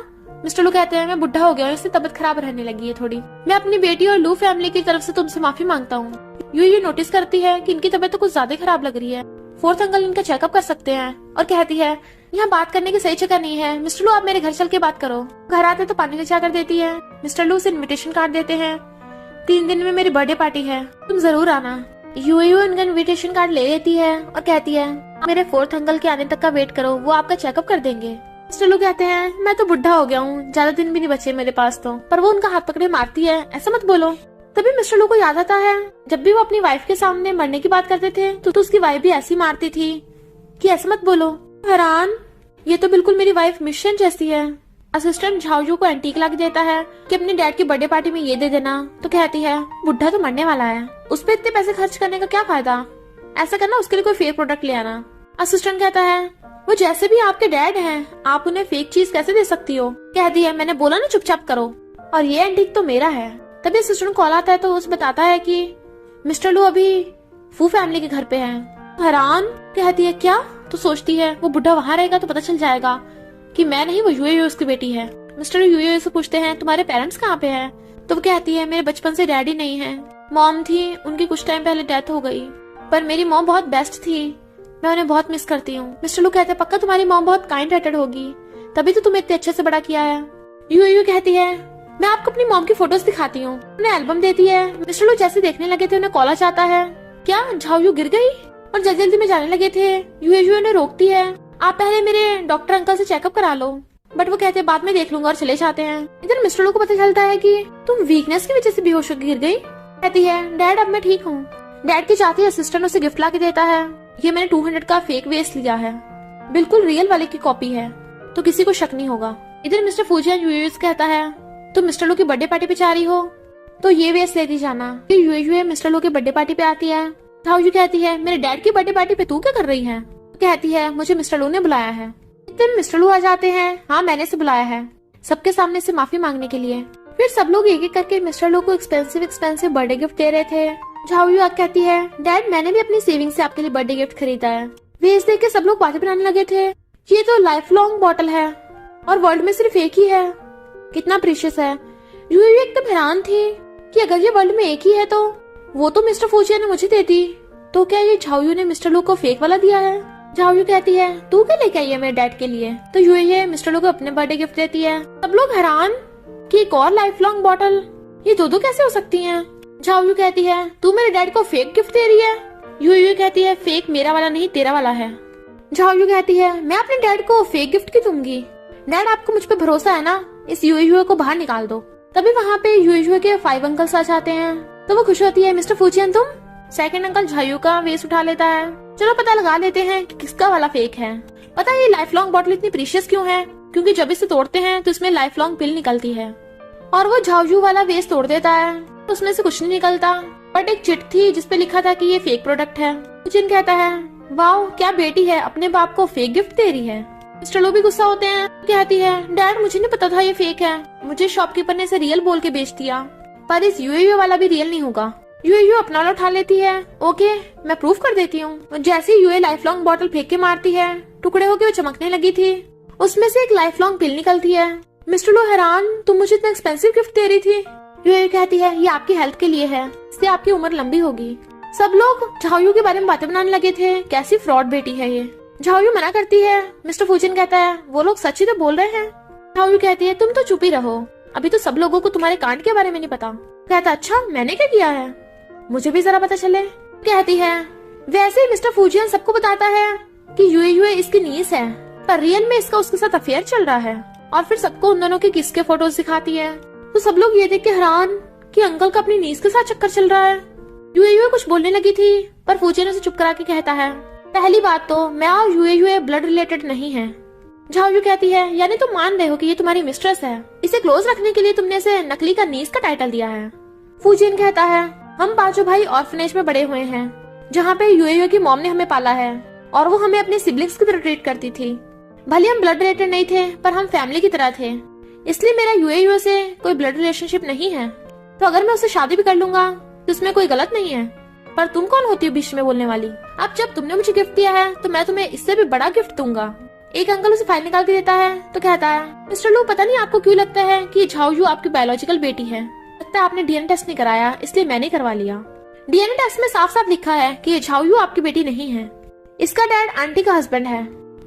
मिस्टर लू कहते हैं मैं बुढ़ा हो गया हूँ, इससे तबीयत खराब रहने लगी है थोड़ी, मैं अपनी बेटी और लू फैमिली की तरफ से तुमसे माफी मांगता हूँ। यूएई नोटिस करती है कि इनकी तबीयत तो कुछ ज्यादा खराब लग रही है, 4th अंकल इनका चेकअप कर सकते हैं, और कहती है यहाँ बात करने की सही जगह नहीं है, मिस्टर लू आप मेरे घर चल के बात करो। घर आते तो पानी ले कर देती है। मिस्टर लू से इनविटेशन कार्ड देते हैं, 3 दिन में मेरी बर्थडे पार्टी है, तुम जरूर आना। यूएयू उनका इनविटेशन कार्ड ले लेती है और कहती है मेरे 4th अंकल के आने तक का वेट करो, वो आपका चेकअप कर देंगे। मिस्टर लू कहते हैं मैं तो बुढ़ा हो गया हूँ, ज्यादा दिन भी नहीं बचे मेरे पास तो, पर वो उनका हाथ पकड़े मारती है ऐसा मत बोलो। तभी मिस्टर लू को याद आता है जब भी वो अपनी वाइफ के सामने मरने की बात करते थे तो उसकी वाइफ भी ऐसी मारती थी कि ऐसा मत बोलो। हैरान ये तो बिल्कुल मेरी वाइफ मिशन जैसी है। असिस्टेंट झाओ यू को एंटीक ला के देता है कि अपने डैड की बर्थडे पार्टी में ये दे देना। तो कहती है बुढ़ा तो मरने वाला है, उस पर इतने पैसे खर्च करने का क्या फायदा, ऐसा करना उसके लिए कोई फेक प्रोडक्ट ले आना। असिस्टेंट कहता है वो जैसे भी आपके डैड हैं, आप उन्हें फेक चीज कैसे दे सकती हो। कहती है मैंने बोला ना चुपचाप करो, और ये एंटीक तो मेरा है। तभी असिस्टेंट कॉल आता है तो उसे बताता है कि मिस्टर लू अभी फू फैमिली के घर पे है। हैरान कहती है क्या। तो सोचती है वो बुढ़ा वहाँ रहेगा तो पता चल जाएगा कि मैं नहीं वो यूएई उसकी बेटी है। मिस्टर यूएई से पूछते हैं तुम्हारे पेरेंट्स कहाँ पे हैं। तो वो कहती है मेरे बचपन से डैडी नहीं है, मॉम थी, उनकी कुछ टाइम पहले डेथ हो गई, पर मेरी मॉम बहुत बेस्ट थी, मैं उन्हें बहुत मिस करती हूँ। मिस्टर लू कहते हैं पक्का तुम्हारी मॉम बहुत काइंड हार्टेड होगी, तभी तो तुम्हें इतने अच्छे से बड़ा किया है। यूएई कहती है मैं आपको अपनी मॉम की फोटोज दिखाती हूँ, उन्हें एल्बम देती है। मिस्टर लू जैसे देखने लगे थे उन्हें कॉल आ जाता है, क्या झाओ यू गिर गई, और जल्दी जल्दी में जाने लगे थे। यूएई उन्हें रोकती है, आप पहले मेरे डॉक्टर अंकल से चेकअप करा लो, बट वो कहते हैं बाद में देख लूंगा और चले जाते हैं। इधर मिस्टर लू को पता चलता है कि तुम वीकनेस की वजह से बेहोश होकर गिर गई। कहती है डैड अब मैं ठीक हूँ। डैड की चाहती असिस्टेंट उसे गिफ्ट ला के देता है, ये मैंने 200 का फेक वेस्ट लिया है, बिल्कुल रियल वाले की कॉपी है, तो किसी को शक नहीं होगा। इधर मिस्टर फूजिया यूएई कहता है तुम मिस्टर लू की बर्थडे पार्टी पे जा रही हो तो ये वेस्ट लेती जाना। यूएई मिस्टर लू की बर्थडे पार्टी पे आती है झाओयू कहती है मेरे डैड की बर्थडे पार्टी पे तू क्या कर रही है? कहती है मुझे मिस्टर लू ने बुलाया है। एक दिन मिस्टर लू आ जाते हैं। हाँ, मैंने से बुलाया है सबके सामने से माफी मांगने के लिए। फिर सब लोग एक एक करके मिस्टर लू को एक्सपेंसिव बर्थडे गिफ्ट दे रहे थे। झाओयू कहती है डैड मैंने भी अपनी सेविंग से आपके लिए बर्थडे गिफ्ट खरीदा है। वेज देख के सब लोग बातें बनाने लगे थे। ये तो लाइफ लॉन्ग बॉटल है और वर्ल्ड में सिर्फ एक ही है, कितना प्रीशियस है। यूयू एकदम हैरान थी कि अगर ये वर्ल्ड में एक ही है तो वो तो मिस्टर फूजिया ने मुझे दे दी, तो क्या ये झाओयू ने मिस्टर लू को फेक वाला दिया है? झाओयू कहती है तू क्या लेके आई है मेरे डैड के लिए? तो यूयू मिस्टर लू को अपने बर्थडे गिफ्ट देती है। सब लोग हैरान कि एक और लाइफ लॉन्ग बॉटल, ये दो कैसे हो सकती हैं? झाओयू कहती है तू मेरे डैड को फेक गिफ्ट दे रही है। यूयू कहती है फेक मेरा वाला नहीं तेरा वाला है। झाओयू कहती है मैं अपने डैड को फेक गिफ्ट क्यों दूंगी? डैड आपको मुझ पे भरोसा है ना, इस यूयू को बाहर निकाल दो। तभी वहाँ पे यूयू के 5 अंकल्स आ जाते हैं। तो वो खुश होती है मिस्टर फूजियन तुम? सेकंड अंकल झाओयू का वेस उठा लेता है। चलो पता लगा लेते हैं कि किसका वाला फेक है। पता है ये लाइफ लॉन्ग बॉटल इतनी प्रीशियस क्यों है? क्योंकि जब इसे तोड़ते हैं तो इसमें लाइफ लॉन्ग पिल निकलती है। और वो झाओयू वाला वेस तोड़ देता है तो उसमें से कुछ नहीं निकलता, बट एक चिट थी जिसपे लिखा था कि ये फेक प्रोडक्ट है। फूजियन कहता है वाओ क्या बेटी है, अपने बाप को फेक गिफ्ट दे रही है। मिस्टर लो भी गुस्सा होते हैं। कहती है डैड मुझे नहीं पता था ये फेक है, मुझे शॉपकीपर ने इसे रियल बोल के बेच दिया, पर इस यूएयू वाला भी रियल नहीं होगा। यूएयू अपना वाला उठा लेती है। ओके मैं प्रूफ कर देती हूँ। जैसे यूए लाइफ लॉन्ग बॉटल फेंक के मारती है, टुकड़े होके वो चमकने लगी थी, उसमें से एक लाइफ लॉन्ग पिल निकलती है। मिस्टर लो हैरान तुम मुझे इतना एक्सपेंसिव गिफ्ट दे रही थी। यूएयू कहती है ये आपकी हेल्थ के लिए है, इससे आपकी उम्र लंबी होगी। सब लोग झाओयू के बारे में बातें बनाने लगे थे, कैसी फ्रॉड बेटी है ये। झाओयू मना करती है। मिस्टर फूजियन कहता है वो लोग सच ही तो बोल रहे हैं। झाओयू कहती है तुम तो चुप ही रहो, अभी तो सब लोगों को तुम्हारे कांड के बारे में नहीं पता। कहता अच्छा मैंने क्या किया है, मुझे भी जरा पता चले। कहती है वैसे ही मिस्टर फूजियन सबको बताता है कि यूए इसकी नीस है, पर रियल में इसका उसके साथ अफेयर चल रहा है। और फिर सबको उन दोनों के किस के फोटोज दिखाती है। तो सब लोग ये देख के हैरान कि अंकल का अपनी नीस के साथ चक्कर चल रहा है। यूए कुछ बोलने लगी थी, पर फूजियन उसे चुप करा के कहता है पहली बात तो मैं और यूए ब्लड रिलेटेड नहीं है। झाओयू कहती है यानी तुम मान रहे हो कि ये तुम्हारी मिस्ट्रेस है, इसे क्लोज रखने के लिए तुमने इसे नकली का नीस का टाइटल दिया है। फूजियन कहता है हम पांचों भाई ऑर्फनेज में बड़े हुए हैं, जहाँ पे यूए की मॉम ने हमें पाला है और वो हमें अपने सिबलिंग्स की तरह ट्रीट करती थी। भले हम ब्लड रिलेटेड नहीं थे पर हम फैमिली की तरह थे, इसलिए मेरा यूए से कोई ब्लड रिलेशनशिप नहीं है। तो अगर मैं उससे शादी भी कर लूंगा तो उसमें कोई गलत नहीं है। पर तुम कौन होती हो बीच में बोलने वाली? अब जब तुमने मुझे गिफ्ट दिया है तो मैं तुम्हें इससे भी बड़ा गिफ्ट दूंगा। एक अंकल उसे फाइल निकाल के देता है तो कहता है मिस्टर लू पता नहीं आपको क्यों लगता है कि झाओयू आपकी बायोलॉजिकल बेटी है, लगता है आपने डीएनए टेस्ट नहीं कराया इसलिए मैंने करवा लिया। डीएनए टेस्ट में साफ साफ लिखा है कि झाओयू आपकी बेटी नहीं है, इसका डैड आंटी का हस्बैंड है।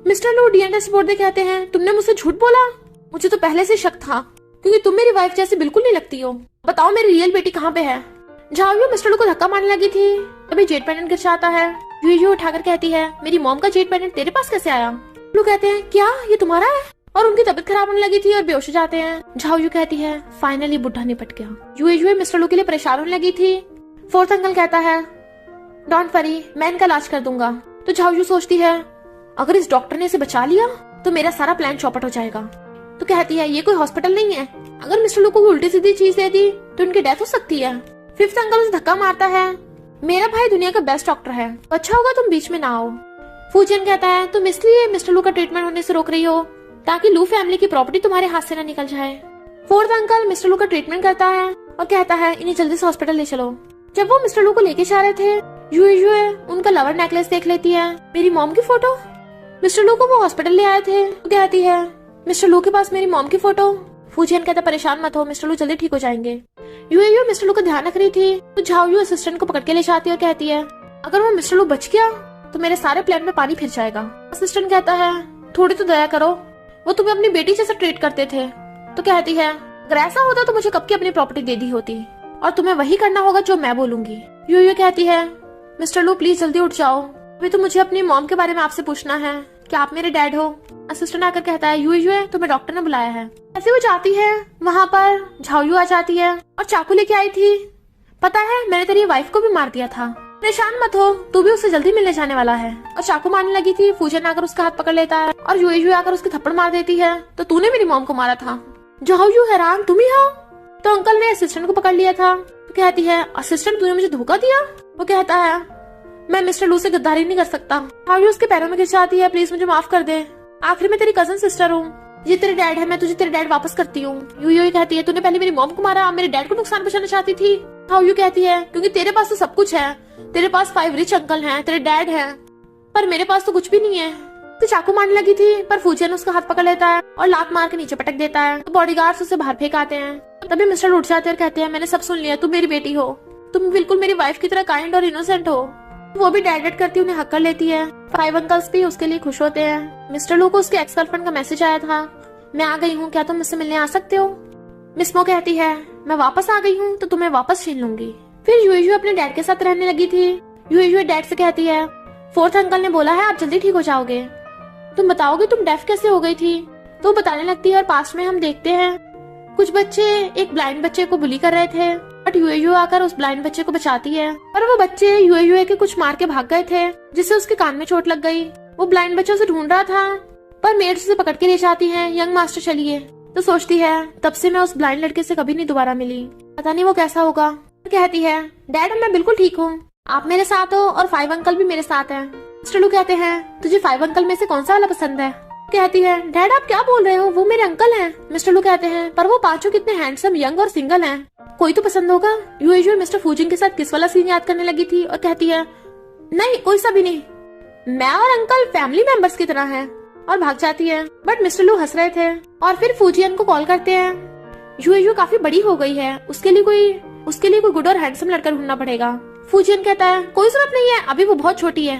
मिस्टर लू डीएनए टेस्ट रिपोर्ट देख कहते हैं तुमने मुझसे झूठ बोला, मुझे तो पहले से शक था क्योंकि तुम मेरी वाइफ जैसे बिल्कुल नहीं लगती हो, बताओ मेरी रियल बेटी कहाँ पे है। झाओयू मिस्टर लू को धक्का मारने लगी थी, तभी जेट पेंडेंट गिर जाता है। यूयू उठाकर कहती है मेरी मॉम का जेट पेंडेंट तेरे पास कैसे आया? लू कहते हैं क्या ये तुम्हारा है? और उनकी तबीयत खराब होने लगी थी और बेहोश हो जाते हैं। झाओयू कहती है फाइनली बुढ़ा निपट गया। यूए मिस्टर लू के लिए परेशान होने लगी थी। फोर्थ अंकल कहता है डोंट वरी मैं इनका इलाज कर दूंगा। तो झाओयू सोचती है अगर इस डॉक्टर ने इसे बचा लिया तो मेरा सारा प्लान चौपट हो जाएगा। तो कहती है ये कोई हॉस्पिटल नहीं है, अगर मिस्टर लू को उल्टी सीधी चीज दे दी तो उनकी डेथ हो सकती है। फिफ्थ अंकल उसे धक्का मारता है मेरा भाई दुनिया का बेस्ट डॉक्टर है, अच्छा होगा तुम बीच में ना आओ। फूजियन कहता है तुम इसलिए मिस्टर लू का ट्रीटमेंट होने से रोक रही हो ताकि लू फैमिली की प्रॉपर्टी तुम्हारे हाथ से ना निकल जाए। फोर्थ अंकल मिस्टर लू का ट्रीटमेंट करता है और कहता है इन्हें जल्दी से हॉस्पिटल ले चलो। जब वो मिस्टर लू को लेके जा रहे थे यूए उनका लवर नेकलेस देख लेती है, मेरी मॉम की फोटो। मिस्टर लू को वो हॉस्पिटल ले आए थे तो कहती है मिस्टर लू के पास मेरी मॉम की फोटो। फूजियन कहता परेशान मत हो, मिस्टर लू जल्दी ठीक हो जाएंगे। यूए मिस्टर लू का ध्यान रख रही थी तो झाओयू असिस्टेंट को पकड़ के ले जाती है और कहती है अगर वो मिस्टर लू बच गया तो मेरे सारे प्लान में पानी फिर जाएगा। असिस्टेंट कहता है थोड़ी तो दया करो, वो तुम्हें अपनी बेटी जैसा ट्रीट करते थे। तो कहती है अगर ऐसा होता तो मुझे कब की अपनी प्रॉपर्टी दे दी होती और तुम्हें वही करना होगा जो मैं बोलूंगी। यूए कहती है मिस्टर लू प्लीज जल्दी उठ जाओ, अभी तो मुझे अपनी मॉम के बारे में आपसे पूछना है, क्या आप मेरे डैड हो? असिस्टेंट आकर कहता है यूए तुम्हें डॉक्टर ने बुलाया है। ऐसे वो जाती है, वहाँ पर झाओयू आ जाती है और चाकू लेके आई थी। पता है मैंने तेरी वाइफ को भी मार दिया था, परेशान मत हो, तू भी उससे जल्दी मिलने जाने वाला है। और चाकू मारने लगी थी, फूजियन आकर उसका हाथ पकड़ लेता है और यूए आकर उसके थप्पड़ मार देती है तो तूने मेरी मॉम को मारा था। झाओयू हैरान तुम ही हो? तो अंकल ने असिस्टेंट को पकड़ लिया था। तो कहती है असिस्टेंट तूने मुझे धोखा दिया? वो कहता है मैं मिस्टर लू से गद्दारी नहीं कर सकता। हाउ उसके पैरों में गिर जाती है, प्लीज मुझे माफ कर दे। आखिर मैं तेरी कजन सिस्टर हूँ, ये तेरे डैड है, मैं तुझे तेरे डैड वापस करती हूँ। यू कहती है तूने पहले मेरी मॉम को मारा, मेरे डैड को नुकसान पहुंचाना चाहती थी। हाउ यू कहती है क्योंकि तेरे पास तो सब कुछ है, तेरे पास 5 रिच अंकल हैं, तेरे डैड हैं, पर मेरे पास तो कुछ भी नहीं है। तो चाकू मारने लगी थी पर फूजियन उसका हाथ पकड़ लेता है और लात मार के नीचे पटक देता है। तो बॉडीगार्ड्स उसे बाहर फेंक आते हैं। तभी मिस्टर उठ जाते हैं और कहते हैं मैंने सब सुन लिया, तुम मेरी बेटी हो, तुम बिल्कुल मेरी वाइफ की तरह काइंड और इनोसेंट हो। वो भी डैड करती उन्हें हक कर लेती है। 5 अंकल्स भी उसके लिए खुश होते हैं। मिस्टर लू को उसके एक्स गर्लफ्रेंड का मैसेज आया था, मैं आ गई हूँ, क्या तुम मुझसे मिलने आ सकते हो। मिस मो कहती है मैं वापस आ गई हूँ तो तुम्हें वापस छीन लूंगी। फिर यूएयू अपने डैड के साथ रहने लगी थी। यूएयू डैड से कहती है 4th अंकल ने बोला है आप जल्दी ठीक हो जाओगे, तुम बताओगे तुम डेफ कैसे हो गई थी। तो बताने लगती है और पास्ट में हम देखते हैं कुछ बच्चे एक ब्लाइंड बच्चे को बुली कर रहे थे, बट यूएयू आकर उस ब्लाइंड बच्चे को बचाती है। और वो बच्चे यूएयू के कुछ मार के भाग गए थे जिससे उसके कान में चोट लग गई। वो ब्लाइंड बच्चों से ढूंढ रहा था पर मेड्स उसे पकड़ के ले जाती है, यंग मास्टर चलिए। तो सोचती है तब से मैं उस ब्लाइंड लड़के से कभी नहीं दोबारा मिली, पता नहीं वो कैसा होगा। तो कहती है डैड मैं बिल्कुल ठीक हूँ, आप मेरे साथ हो और 5 अंकल भी मेरे साथ हैं। मिस्टर लू कहते हैं तुझे 5 अंकल में से कौन सा वाला पसंद है। कहती है डैड आप क्या बोल रहे हो, वो मेरे अंकल हैं। मिस्टर लू कहते हैं पर वो पांचों कितने हैंडसम, यंग और सिंगल हैं, कोई तो पसंद होगा। यूएयू मिस्टर फूजिन के साथ किस वाला सीन याद करने लगी थी और कहती है नहीं कोई सा भी नहीं, मैं और अंकल फैमिली मेंबर्स की तरह हैं, और भाग जाती है। बट मिस्टर लू हंस रहे थे और फिर फूजियन को कॉल करते हैं। यूएयू काफी बड़ी हो गई है, उसके लिए कोई गुड और हैंडसम लड़का ढूंढना पड़ेगा। फूजियन कहता है कोई जरूरत नहीं है, अभी वो बहुत छोटी है,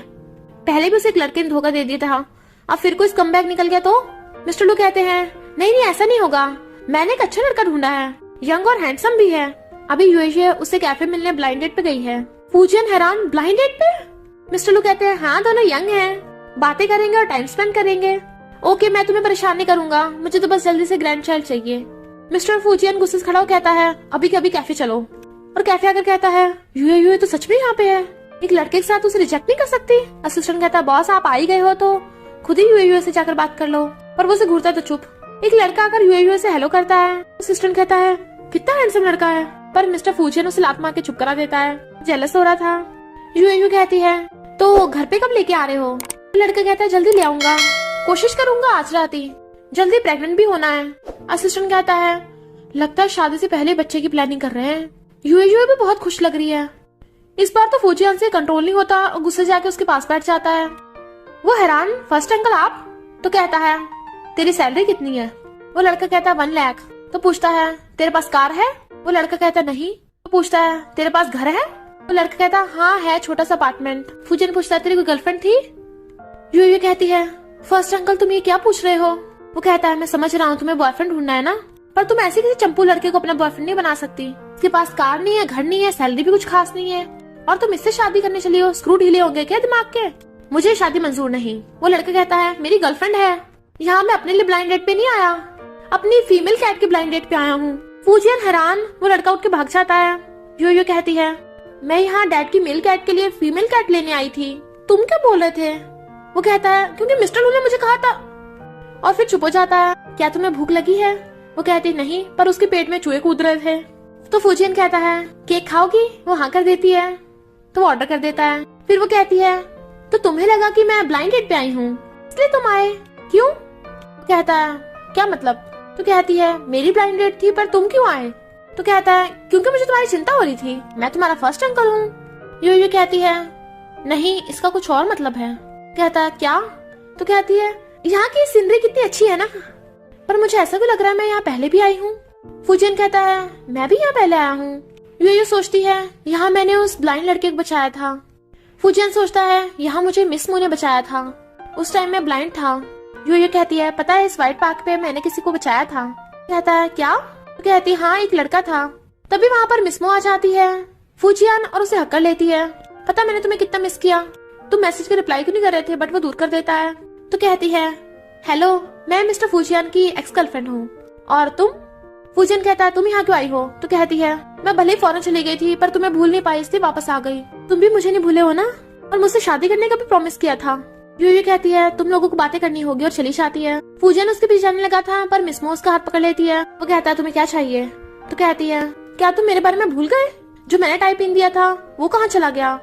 पहले भी उसे एक लड़के ने धोखा दे दिया था, अब फिर कोई स्कमबैग निकल गया तो। मिस्टर लू कहते हैं नहीं ऐसा नहीं होगा, मैंने एक अच्छा लड़का ढूंढा है, यंग और हैंडसम भी है। अभी यूएयू उसे कैफे मिलने ब्लाइंड डेट पे गई है। फूजियन हैरान ब्लाइंड डेट पे। मिस्टर लू कहते हैं हाँ दोनों यंग हैं, बातें करेंगे और टाइम स्पेंड करेंगे। ओके मैं तुम्हें परेशान नहीं करूंगा, मुझे तो बस जल्दी से ग्रैंड चाइल्ड चाहिए। मिस्टर फूजियन गुस्से से खड़ा होकर कहता है अभी कभी कैफे चलो, और कैफे आकर कहता है यूएयू तो सच में यहाँ पे है, एक लड़के के साथ उसे रिजेक्ट नहीं कर सकती। असिस्टेंट कहता है बॉस आप आ ही गए हो तो खुद ही यूएयू से जाकर बात कर लो, पर वो उसे घूरता है तो चुप। एक लड़का आकर यूएयू से हेलो करता है। असिस्टेंट कहता है कितना हैंडसम लड़का है, पर मिस्टर फूजियन उसे लात मार के चुप करा देता है, जेलस हो रहा था। यूएयू कहती है तो घर पे कब लेके आ रहे हो। लड़का कहता है जल्दी ले आऊंगा, कोशिश करूंगा आज रात ही, जल्दी प्रेग्नेंट भी होना है। असिस्टेंट कहता है लगता है शादी से पहले बच्चे की प्लानिंग कर रहे हैं। यूएयू भी बहुत खुश लग रही है। इस बार तो फूजियन से कंट्रोल नहीं होता और गुस्से जाके उसके पास बैठ जाता है। वो हैरान 1st अंकल आप। तो कहता है तेरी सैलरी कितनी है। वो लड़का कहता है 1 लाख। तो पूछता है तेरे पास कार है। वो लड़का कहता है नहीं। तो पूछता है तेरे पास घर है। वो लड़का कहता है हाँ है, छोटा सा अपार्टमेंट। फूजियन पूछता है तेरी कोई गर्लफ्रेंड थी। यूएयू कहती है 1st अंकल तुम ये क्या पूछ रहे हो। वो कहता है मैं समझ रहा हूँ तुम्हें बॉयफ्रेंड ढूंढना है ना, पर तुम ऐसे किसी चंपू लड़के को अपना बॉयफ्रेंड नहीं बना सकती। उसके पास कार नहीं है, घर नहीं है, सैलरी भी कुछ खास नहीं है, और तुम इससे शादी करने चली हो। स्क्रू ढीले होंगे क्या दिमाग के। मुझे शादी मंजूर नहीं। वो लड़का कहता है मेरी गर्लफ्रेंड है, यहाँ मैं अपने लिए ब्लाइंड डेट पे नहीं आया, अपनी फीमेल कैट के ब्लाइंड डेट पे आया हूँ। फूजियन हैरान। वो लड़का उठ के भाग जाता है। यूएयू कहती है मैं यहाँ डैड की मेल कैट के लिए फीमेल कैट लेने आई थी, तुम क्या बोल रहे थे। वो कहता है क्योंकि मिस्टर लू ने मुझे कहा था, और फिर चुप हो जाता है। क्या तुम्हें भूख लगी है। वो कहती नहीं, पर उसके पेट में चूहे कूद रहे थे। तो फूजियन कहता है केक खाओगी। वो हाँ कर देती है, तो वो ऑर्डर कर देता है। फिर वो कहती है तो तुम्हें लगा कि मैं ब्लाइंड डेट पे आई हूँ इसलिए तुम आए, क्यों। कहता है क्या मतलब। तो कहती है मेरी ब्लाइंड डेट थी पर तुम क्यों आए। तो कहता है क्योंकि मुझे तुम्हारी चिंता हो रही थी, मैं तुम्हारा 1st अंकल हूँ। यूएयू कहती है नहीं इसका कुछ और मतलब है। कहता है क्या। तो कहती है यहाँ की सीनरी कितनी अच्छी है ना, पर मुझे ऐसा भी लग रहा है मैं यहाँ पहले भी आई हूँ। फूजियन कहता है मैं भी यहाँ पहले आया हूँ। यूएयू सोचती है यहाँ मैंने उस ब्लाइंड लड़के को बचाया था। फूजियन सोचता है यहाँ मुझे मिस मू ने बचाया था, उस टाइम मैं ब्लाइंड था। यूएयू कहती है पता है इस व्हाइट पार्क पे मैंने किसी को बचाया था। कहता है क्या। तो कहती है हाँ एक लड़का था। तभी वहाँ पर मिस मू आ जाती है फूजियन और उसे हक कर लेती है। पता मैंने तुम्हें कितना मिस किया, तुम मैसेज के रिप्लाई क्यों नहीं कर रहे थे, बट वो दूर कर देता है। तो कहती है हेलो मैं मिस्टर फूजियन की एक्स गर्लफ्रेंड हूँ, और तुम। फूजियन कहता है तुम यहाँ क्यों आई हो। तो कहती है मैं भले ही फौरन चली गई थी पर तुम्हें भूल नहीं पाई इसलिए वापस आ गई। तुम भी मुझे नहीं भूले हो ना, और मुझसे शादी करने का भी प्रॉमिस किया था। यूएयू कहती है तुम लोगों को बातें करनी होगी और चली जाती है। फूजियन उसके पीछे जाने लगा था पर मिस मो उसका हाथ पकड़ लेती है। वो कहता है तुम्हें क्या चाहिए। तो कहती है क्या तुम मेरे बारे में भूल गए, जो मैंने टाइप इन दिया था वो कहाँ चला गया।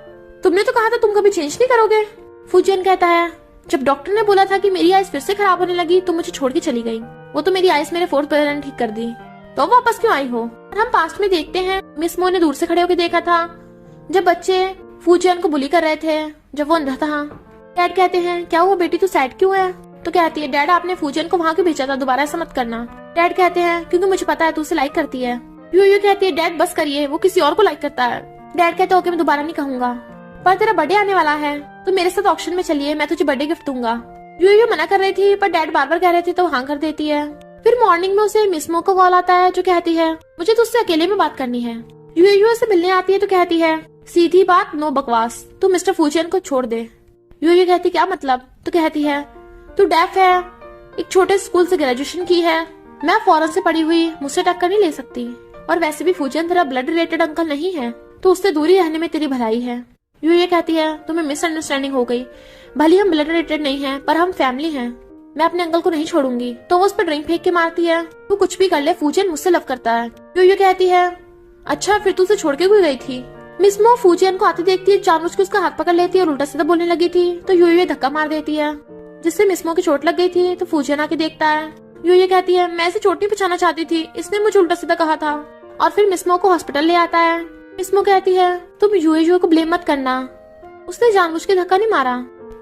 तुमने तो कहा था तुम कभी चेंज नहीं करोगे। फूजियन कहता है, जब डॉक्टर ने बोला था कि मेरी आइज फिर से खराब होने लगी तो मुझे छोड़ के चली गई। वो तो मेरी आइज मेरे 4th बटन ठीक कर दी, तो वापस क्यों आई हो। और हम पास्ट में देखते हैं मिस मो ने दूर से खड़े होकर देखा था जब बच्चे फूजियन को बुली कर रहे थे जब वो अंधा था। डैड कहते हैं, क्या हुआ बेटी, तू सैड क्यों है। तो कहती है, डैड आपने फूजियन को वहाँ क्यों भेजा था, दोबारा ऐसा मत करना। डैड कहते हैं, क्योंकि मुझे पता है तू उसे लाइक करती है। यूयू कहती है, डैड बस करिए, वो किसी और को लाइक करता है। डैड कहते हैं, ओके मैं दोबारा नहीं कहूंगा, पर तेरा बर्थडे आने वाला है तो मेरे साथ ऑक्शन में चलिए, मैं तुझे बर्थडे गिफ्ट दूंगा। यूयू मना कर रही थी पर डैड बार बार कह रहे थे तो हाँ कर देती है। फिर मॉर्निंग में उसे मिस मो का कॉल आता है जो कहती है, मुझे तुझसे अकेले में बात करनी है। यूयू से मिलने आती है तो कहती है, सीधी बात, नो बकवास, तू मिस्टर फूजियन को छोड़ दे। यूयू कहती, क्या मतलब। तो कहती है, तू डेफ है, एक छोटे स्कूल से ग्रेजुएशन की है, मैं फॉरेन से पढ़ी हुई, मुझसे टक्कर नहीं ले सकती, और वैसे भी फूजियन तेरा ब्लड रिलेटेड अंकल नहीं है तो उससे दूरी रहने में तेरी भलाई है। यूयू कहती है, तुम्हें मिसअंडरस्टैंडिंग हो गई, भले हम ब्लड रिलेटेड नहीं है पर हम फैमिली हैं, मैं अपने अंकल को नहीं छोड़ूंगी। तो वो उस पर ड्रिंक फेंक के मारती है, तू कुछ भी कर ले, फूजियन मुझसे लव करता है। यूयू कहती है, अच्छा फिर तू उसे छोड़ के क्यों गई थी। मिस मो फूजियन को आते देखती है, जानबूझ के उसका हाथ पकड़ लेती है और उल्टा सीधा बोलने लगी थी तो यूयू धक्का मार देती है जिससे मिस मो की चोट लग गई थी। तो फूजियन आके देखता है। यूयू कहती है, मैं इसे चोट नहीं बचाना चाहती थी, इसने मुझे उल्टा सीधा कहा था। और फिर मिस मो को हॉस्पिटल ले आता है। मिस मो कहती है, तुम यूयू को ब्लेम मत करना, उसने जानबूझ के धक्का नहीं मारा।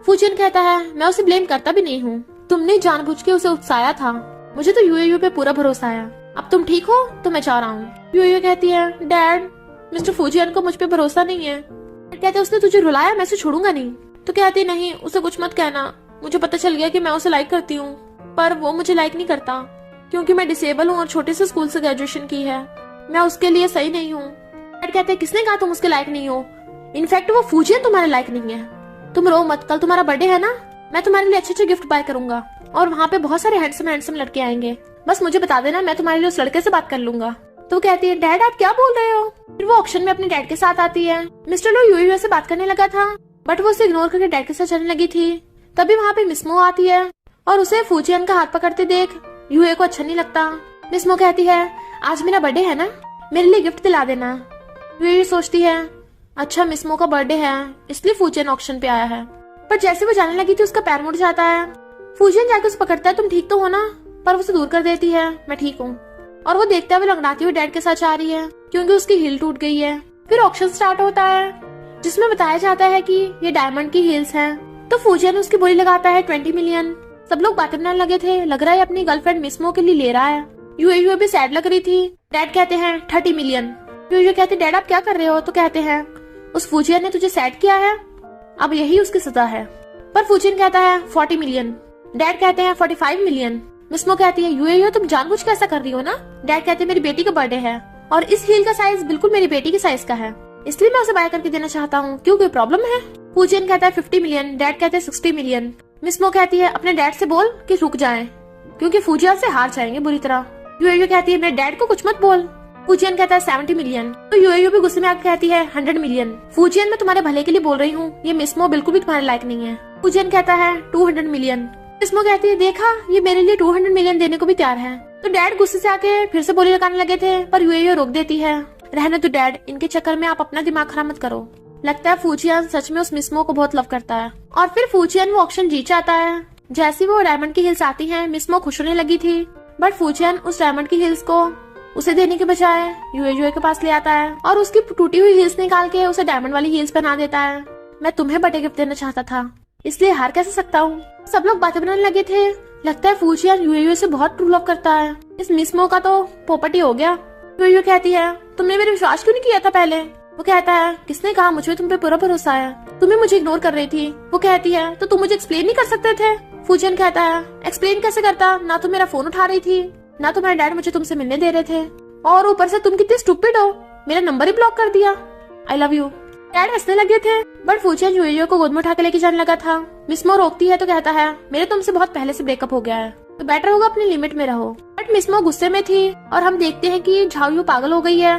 फूजियन कहता है, मैं उसे ब्लेम करता भी नहीं हूँ, तुमने जानबूझ के उसे उकसाया था, मुझे तो यूयू पे पूरा भरोसा है। अब तुम ठीक हो तो मैं जा रहा हूँ। यूयू कहती है, डैड मिस्टर फूजियन को मुझ पे भरोसा नहीं है। कहते उसने तुझे रुलाया, मैं उसे छोड़ूंगा नहीं। तो कहती, नहीं उसे कुछ मत कहना, मुझे पता चल गया कि मैं उसे लाइक करती हूँ पर वो मुझे लाइक नहीं करता क्योंकि मैं डिसेबल हूँ और छोटे से स्कूल से ग्रेजुएशन की है, मैं उसके लिए सही नहीं हूँ। डैड कहते, किसने कहा तुम उसके लायक नहीं हो, इनफैक्ट वो फूजियन तुम्हारे लायक नहीं है। तुम रो मत, कल तुम्हारा बर्थडे है ना, मैं तुम्हारे लिए अच्छे अच्छे गिफ्ट बाय करूंगा और वहाँ पे बहुत सारे हैंडसम लड़के आएंगे, बस मुझे बता देना, मैं तुम्हारे लिए उस लड़के से बात कर लूंगा। तो कहती है, डैड आप क्या बोल रहे हो। फिर वो ऑक्शन में अपने डैड के साथ आती है। मिस्टर लो यूयू से बात करने लगा था बट वो उसे इग्नोर करके डैड के साथ चलने लगी थी। तभी वहाँ पे मिस मो आती है और उसे फूजियन का हाथ पकड़ते देख यूयू को अच्छा नहीं लगता। मिस मो कहती है, आज मेरा बर्थडे है ना, मेरे लिए गिफ्ट दिला देना। यूयू सोचती है, अच्छा मिस मो का बर्थडे है इसलिए फूजियन ऑक्शन पे आया है। पर जैसे वो जाने लगी थी उसका पैर मुड़ जाता है। फूजियन जाके उसे पकड़ता है, तुम ठीक तो हो ना, पर उसे दूर कर देती है, मैं ठीक हूँ। और वो देखते हुए लंगड़ाती हुई डैड के साथ जा रही है क्योंकि उसकी हील टूट गई है। फिर ऑक्शन स्टार्ट होता है जिसमें बताया जाता है कि ये डायमंड की हील्स हैं। तो फूजियन उसकी बोली लगाता है 20 मिलियन। सब लोग बातें बनाने लगे थे, लग रहा है अपनी गर्लफ्रेंड मिस मो के लिए ले रहा है। यूयू भी सैड लग रही थी। डैड कहते हैं 30 मिलियन। यूयू कहते, डैड आप क्या कर रहे हो। तो कहते हैं, उस फूजियन ने तुझे सैड किया है, अब यही उसकी सजा है। पर फूजियन कहता है 40 मिलियन। डैड कहते हैं 45 मिलियन। मिस मो कहती है, यूयू तुम जानबूझ के ऐसा कर रही हो ना। डैड कहते हैं, मेरी बेटी का बर्थडे है और इस हील का साइज बिल्कुल मेरी बेटी के साइज का है, इसलिए मैं उसे बाय करके देना चाहता हूँ, क्यों कोई प्रॉब्लम है। फूजियन कहता है 50 मिलियन। डैड कहते हैं 60 मिलियन। मिस मो कहती है, अपने डैड से बोल कि रुक जाएं क्योंकि फूजियन से हार जाएंगे बुरी तरह। यूयू कहती है, मेरे डैड को कुछ मत बोल। फूजियन कहता है 70 मिलियन। तो यूयू भी गुस्से में आकर कहती है 100 मिलियन। फूजियन मैं तुम्हारे भले के लिए बोल रही हूँ, ये मिस मो बिल्कुल भी तुम्हारे लायक नहीं है। फूजियन कहता है 200 मिलियन। मिस मो कहती है, देखा ये मेरे लिए 200 मिलियन देने को भी तैयार है। तो डैड गुस्से से आके फिर से बोली लगाने लगे थे पर यूयू रोक देती है, रहने तो डैड, इनके चक्कर में आप अपना दिमाग खराब मत करो। लगता है फूजियन सच में उस मिस मो को बहुत लव करता है। और फिर फूजियन वो ऑक्शन जीत जाता है। जैसे वो डायमंड की हिल्स आती हैं, मिस मो खुश होने लगी थी बट फूजियन उस डायमंड की हिल्स को उसे देने के बजाय यूयू के पास ले आता है और उसकी टूटी हुई हिल्स निकाल के उसे डायमंड वाली हिल्स पहना देता है। मैं तुम्हें बर्थडे गिफ्ट देना चाहता था इसलिए हार कैसे सकता हूँ। सब लोग बातें बनाने लगे थे। लगता है फूजियन यूयू से बहुत ट्रू लव करता है। इस मिस मो का तो पोपट ही हो गया। यूयू कहती है, तुमने मेरे विश्वास क्यों नहीं किया था पहले। वो कहता है, किसने कहा, मुझे तुम पे पूरा भरोसा है, तुम्हें मुझे इग्नोर कर रही थी। वो कहती है, तो तुम मुझे एक्सप्लेन नहीं कर सकते थे। फूजियन कहता है, एक्सप्लेन कैसे करता, ना तुम मेरा फोन उठा रही थी, ना तुम्हारे डैड मुझे तुमसे मिलने दे रहे थे, और ऊपर से तुम कितनी स्टूपिड हो, मेरा नंबर ही ब्लॉक कर दिया। I love you. डैड हंसने लगे थे बट फूजियन यूयू को गोद में उठा के लेके जाने लगा था। मिस मो रोकती है तो कहता है, मेरे तुमसे बहुत पहले से ब्रेकअप हो गया है, तो बेटर होगा अपनी लिमिट में रहो। बट मिस मो गुस्से में थी और हम देखते हैं कि झाओयू पागल हो गई है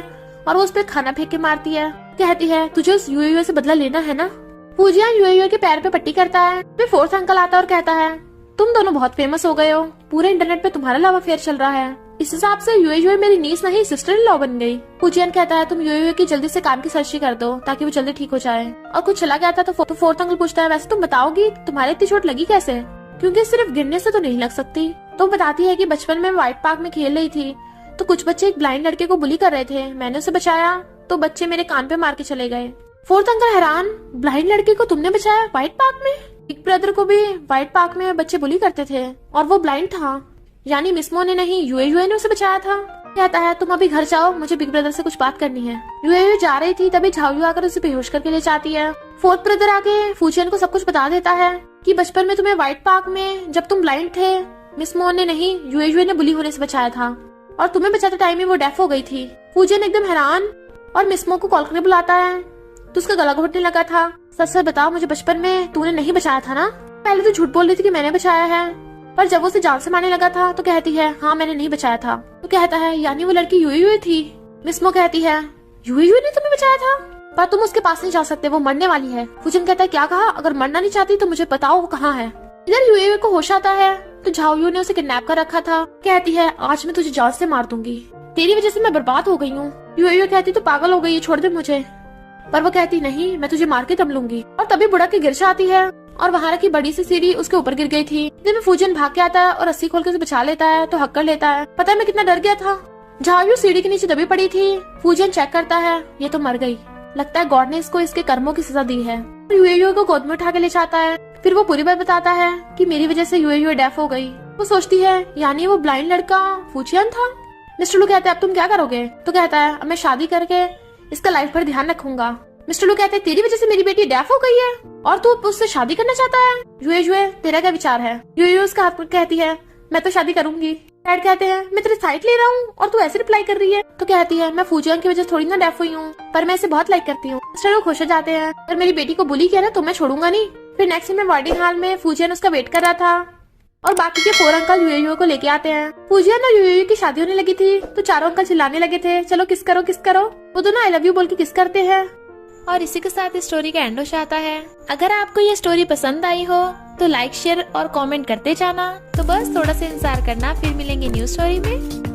और वो उस पर खाना फेंक के मारती है। कहती है, तुझे उस यूयू से बदला लेना है ना। फूजियन यूयू के पैर पे पट्टी करता है। फिर फोर्थ अंकल आता है और कहता है, तुम दोनों बहुत फेमस हो गए हो, पूरे इंटरनेट पे तुम्हारा लव अफेयर चल रहा है। इस हिसाब से यूए मेरी नीस नहीं सिस्टर इन लॉ बन गई। फूजियन कहता है तुम यूए की जल्दी से कान की सर्जरी कर दो ताकि वो जल्दी ठीक हो जाए। और कुछ चला गया था तो फोर्थ अंकल पूछता है वैसे तुम बताओगी तुम्हारे इतनी चोट लगी कैसे, क्योंकि सिर्फ गिरने से तो नहीं लग सकती। तो बताती है कि बचपन में व्हाइट पार्क में खेल रही थी तो कुछ बच्चे एक ब्लाइंड लड़के को बुली कर रहे थे, मैंने उसे बचाया तो बच्चे मेरे कान पे मार के चले गए। फोर्थ अंकल हैरान, ब्लाइंड लड़के को तुमने बचाया व्हाइट पार्क में? बिग ब्रदर को भी व्हाइट पार्क में बच्चे बुली करते थे और वो ब्लाइंड था, यानी मिसमो ने नहीं यूए ने उसे बचाया था। कहता है तुम अभी घर जाओ, मुझे बिग ब्रदर से कुछ बात करनी है। यूए जा रही थी तभी झाओयू आकर उसे बेहोश करके ले जाती है। फोर्थ ब्रदर आके फूजियन को सब कुछ बता देता है कि बचपन में तुम्हें व्हाइट पार्क में जब तुम ब्लाइंड थे मिसमो ने नहीं यूए ने बुली होने से बचाया था और तुम्हें बचाते टाइम में वो डेफ हो गई थी। फूजियन एकदम हैरान और मिसमो को कॉल करके बुलाता है तो उसका गला घोटने लगा था। सच सच बता, मुझे बचपन में तूने नहीं बचाया था ना? पहले तो झूठ बोल रही थी कि मैंने बचाया है, पर जब वो उसे जान से मारने लगा था तो कहती है हाँ मैंने नहीं बचाया था। तो कहता है यानी वो लड़की यूए थी। मिसमो कहती है यूए ने तुम्हें बचाया था, पर तुम उसके पास नहीं जा सकते, वो मरने वाली है। फूजियन कहता है क्या कहा? अगर मरना नहीं चाहती तो मुझे बताओ वो कहाँ है। इधर यूए को होश आता है तो झाओयू ने उसे किडनैप कर रखा था। कहती है आज मैं तुझे जान से मार दूंगी, तेरी वजह से मैं बर्बाद हो गई हूँ। यूए कहती तो पागल हो गई है, छोड़ दे मुझे। पर वो कहती नहीं, मैं तुझे मार के दम लूंगी। और तभी बुढ़ा की गिरजा आती है और वहां रखी बड़ी सी सीढ़ी उसके ऊपर गिर गई थी। इतने में फूजियन भाग के आता है और रस्सी खोल के उसे बचा लेता है तो हक कर लेता है। पता है मैं कितना डर गया था। झाओयू सीढ़ी के नीचे दबी पड़ी थी। फूजियन चेक करता है ये तो मर गई, लगता है गॉड ने इसको इसके कर्मों की सजा दी है। यूए को गोद में उठा के ले जाता है। फिर वो पूरी बात बताता है कि मेरी वजह से यूए डेफ हो गई। वो सोचती है यानी वो ब्लाइंड लड़का फूजियन था। मिस्टर लू कहते हैं अब तुम क्या करोगे? तो कहता है अब मैं शादी करके इसका लाइफ भर ध्यान रखूंगा। मिस्टर लू कहते हैं तेरी वजह से मेरी बेटी डेफ हो गई है और तू उससे शादी करना चाहता है? यूए तेरा क्या विचार है? यूए उसका हाथ पकड़ कहती है मैं तो शादी करूंगी। डैड कहते हैं मैं तेरी साइड ले रहा हूँ और तू ऐसे रिप्लाई कर रही है। तो कहती है मैं फूजियन की वजह से थोड़ी ना डेफ हुई हूँ, पर मैं इसे बहुत लाइक करती हूँ। मिस्टर लू खुश हो जाते हैं, अगर मेरी बेटी को बुली किया ना तो मैं छोड़ूंगा नहीं। फिर नेक्स्ट में वार्डिंग हॉल में फूजियन उसका वेट कर रहा था और बाकी के 4 अंकल यूए को लेके आते हैं। फूजियन और यूए की शादी होने लगी थी तो चारों अंकल चिल्लाने लगे थे चलो किस करो किस करो। वो दोनों आई लव यू बोल के किस करते हैं और इसी के साथ इस स्टोरी का एंड हो जाता है। अगर आपको ये स्टोरी पसंद आई हो तो लाइक शेयर और कमेंट करते जाना। तो बस थोड़ा सा इंतजार करना, फिर मिलेंगे न्यू स्टोरी में।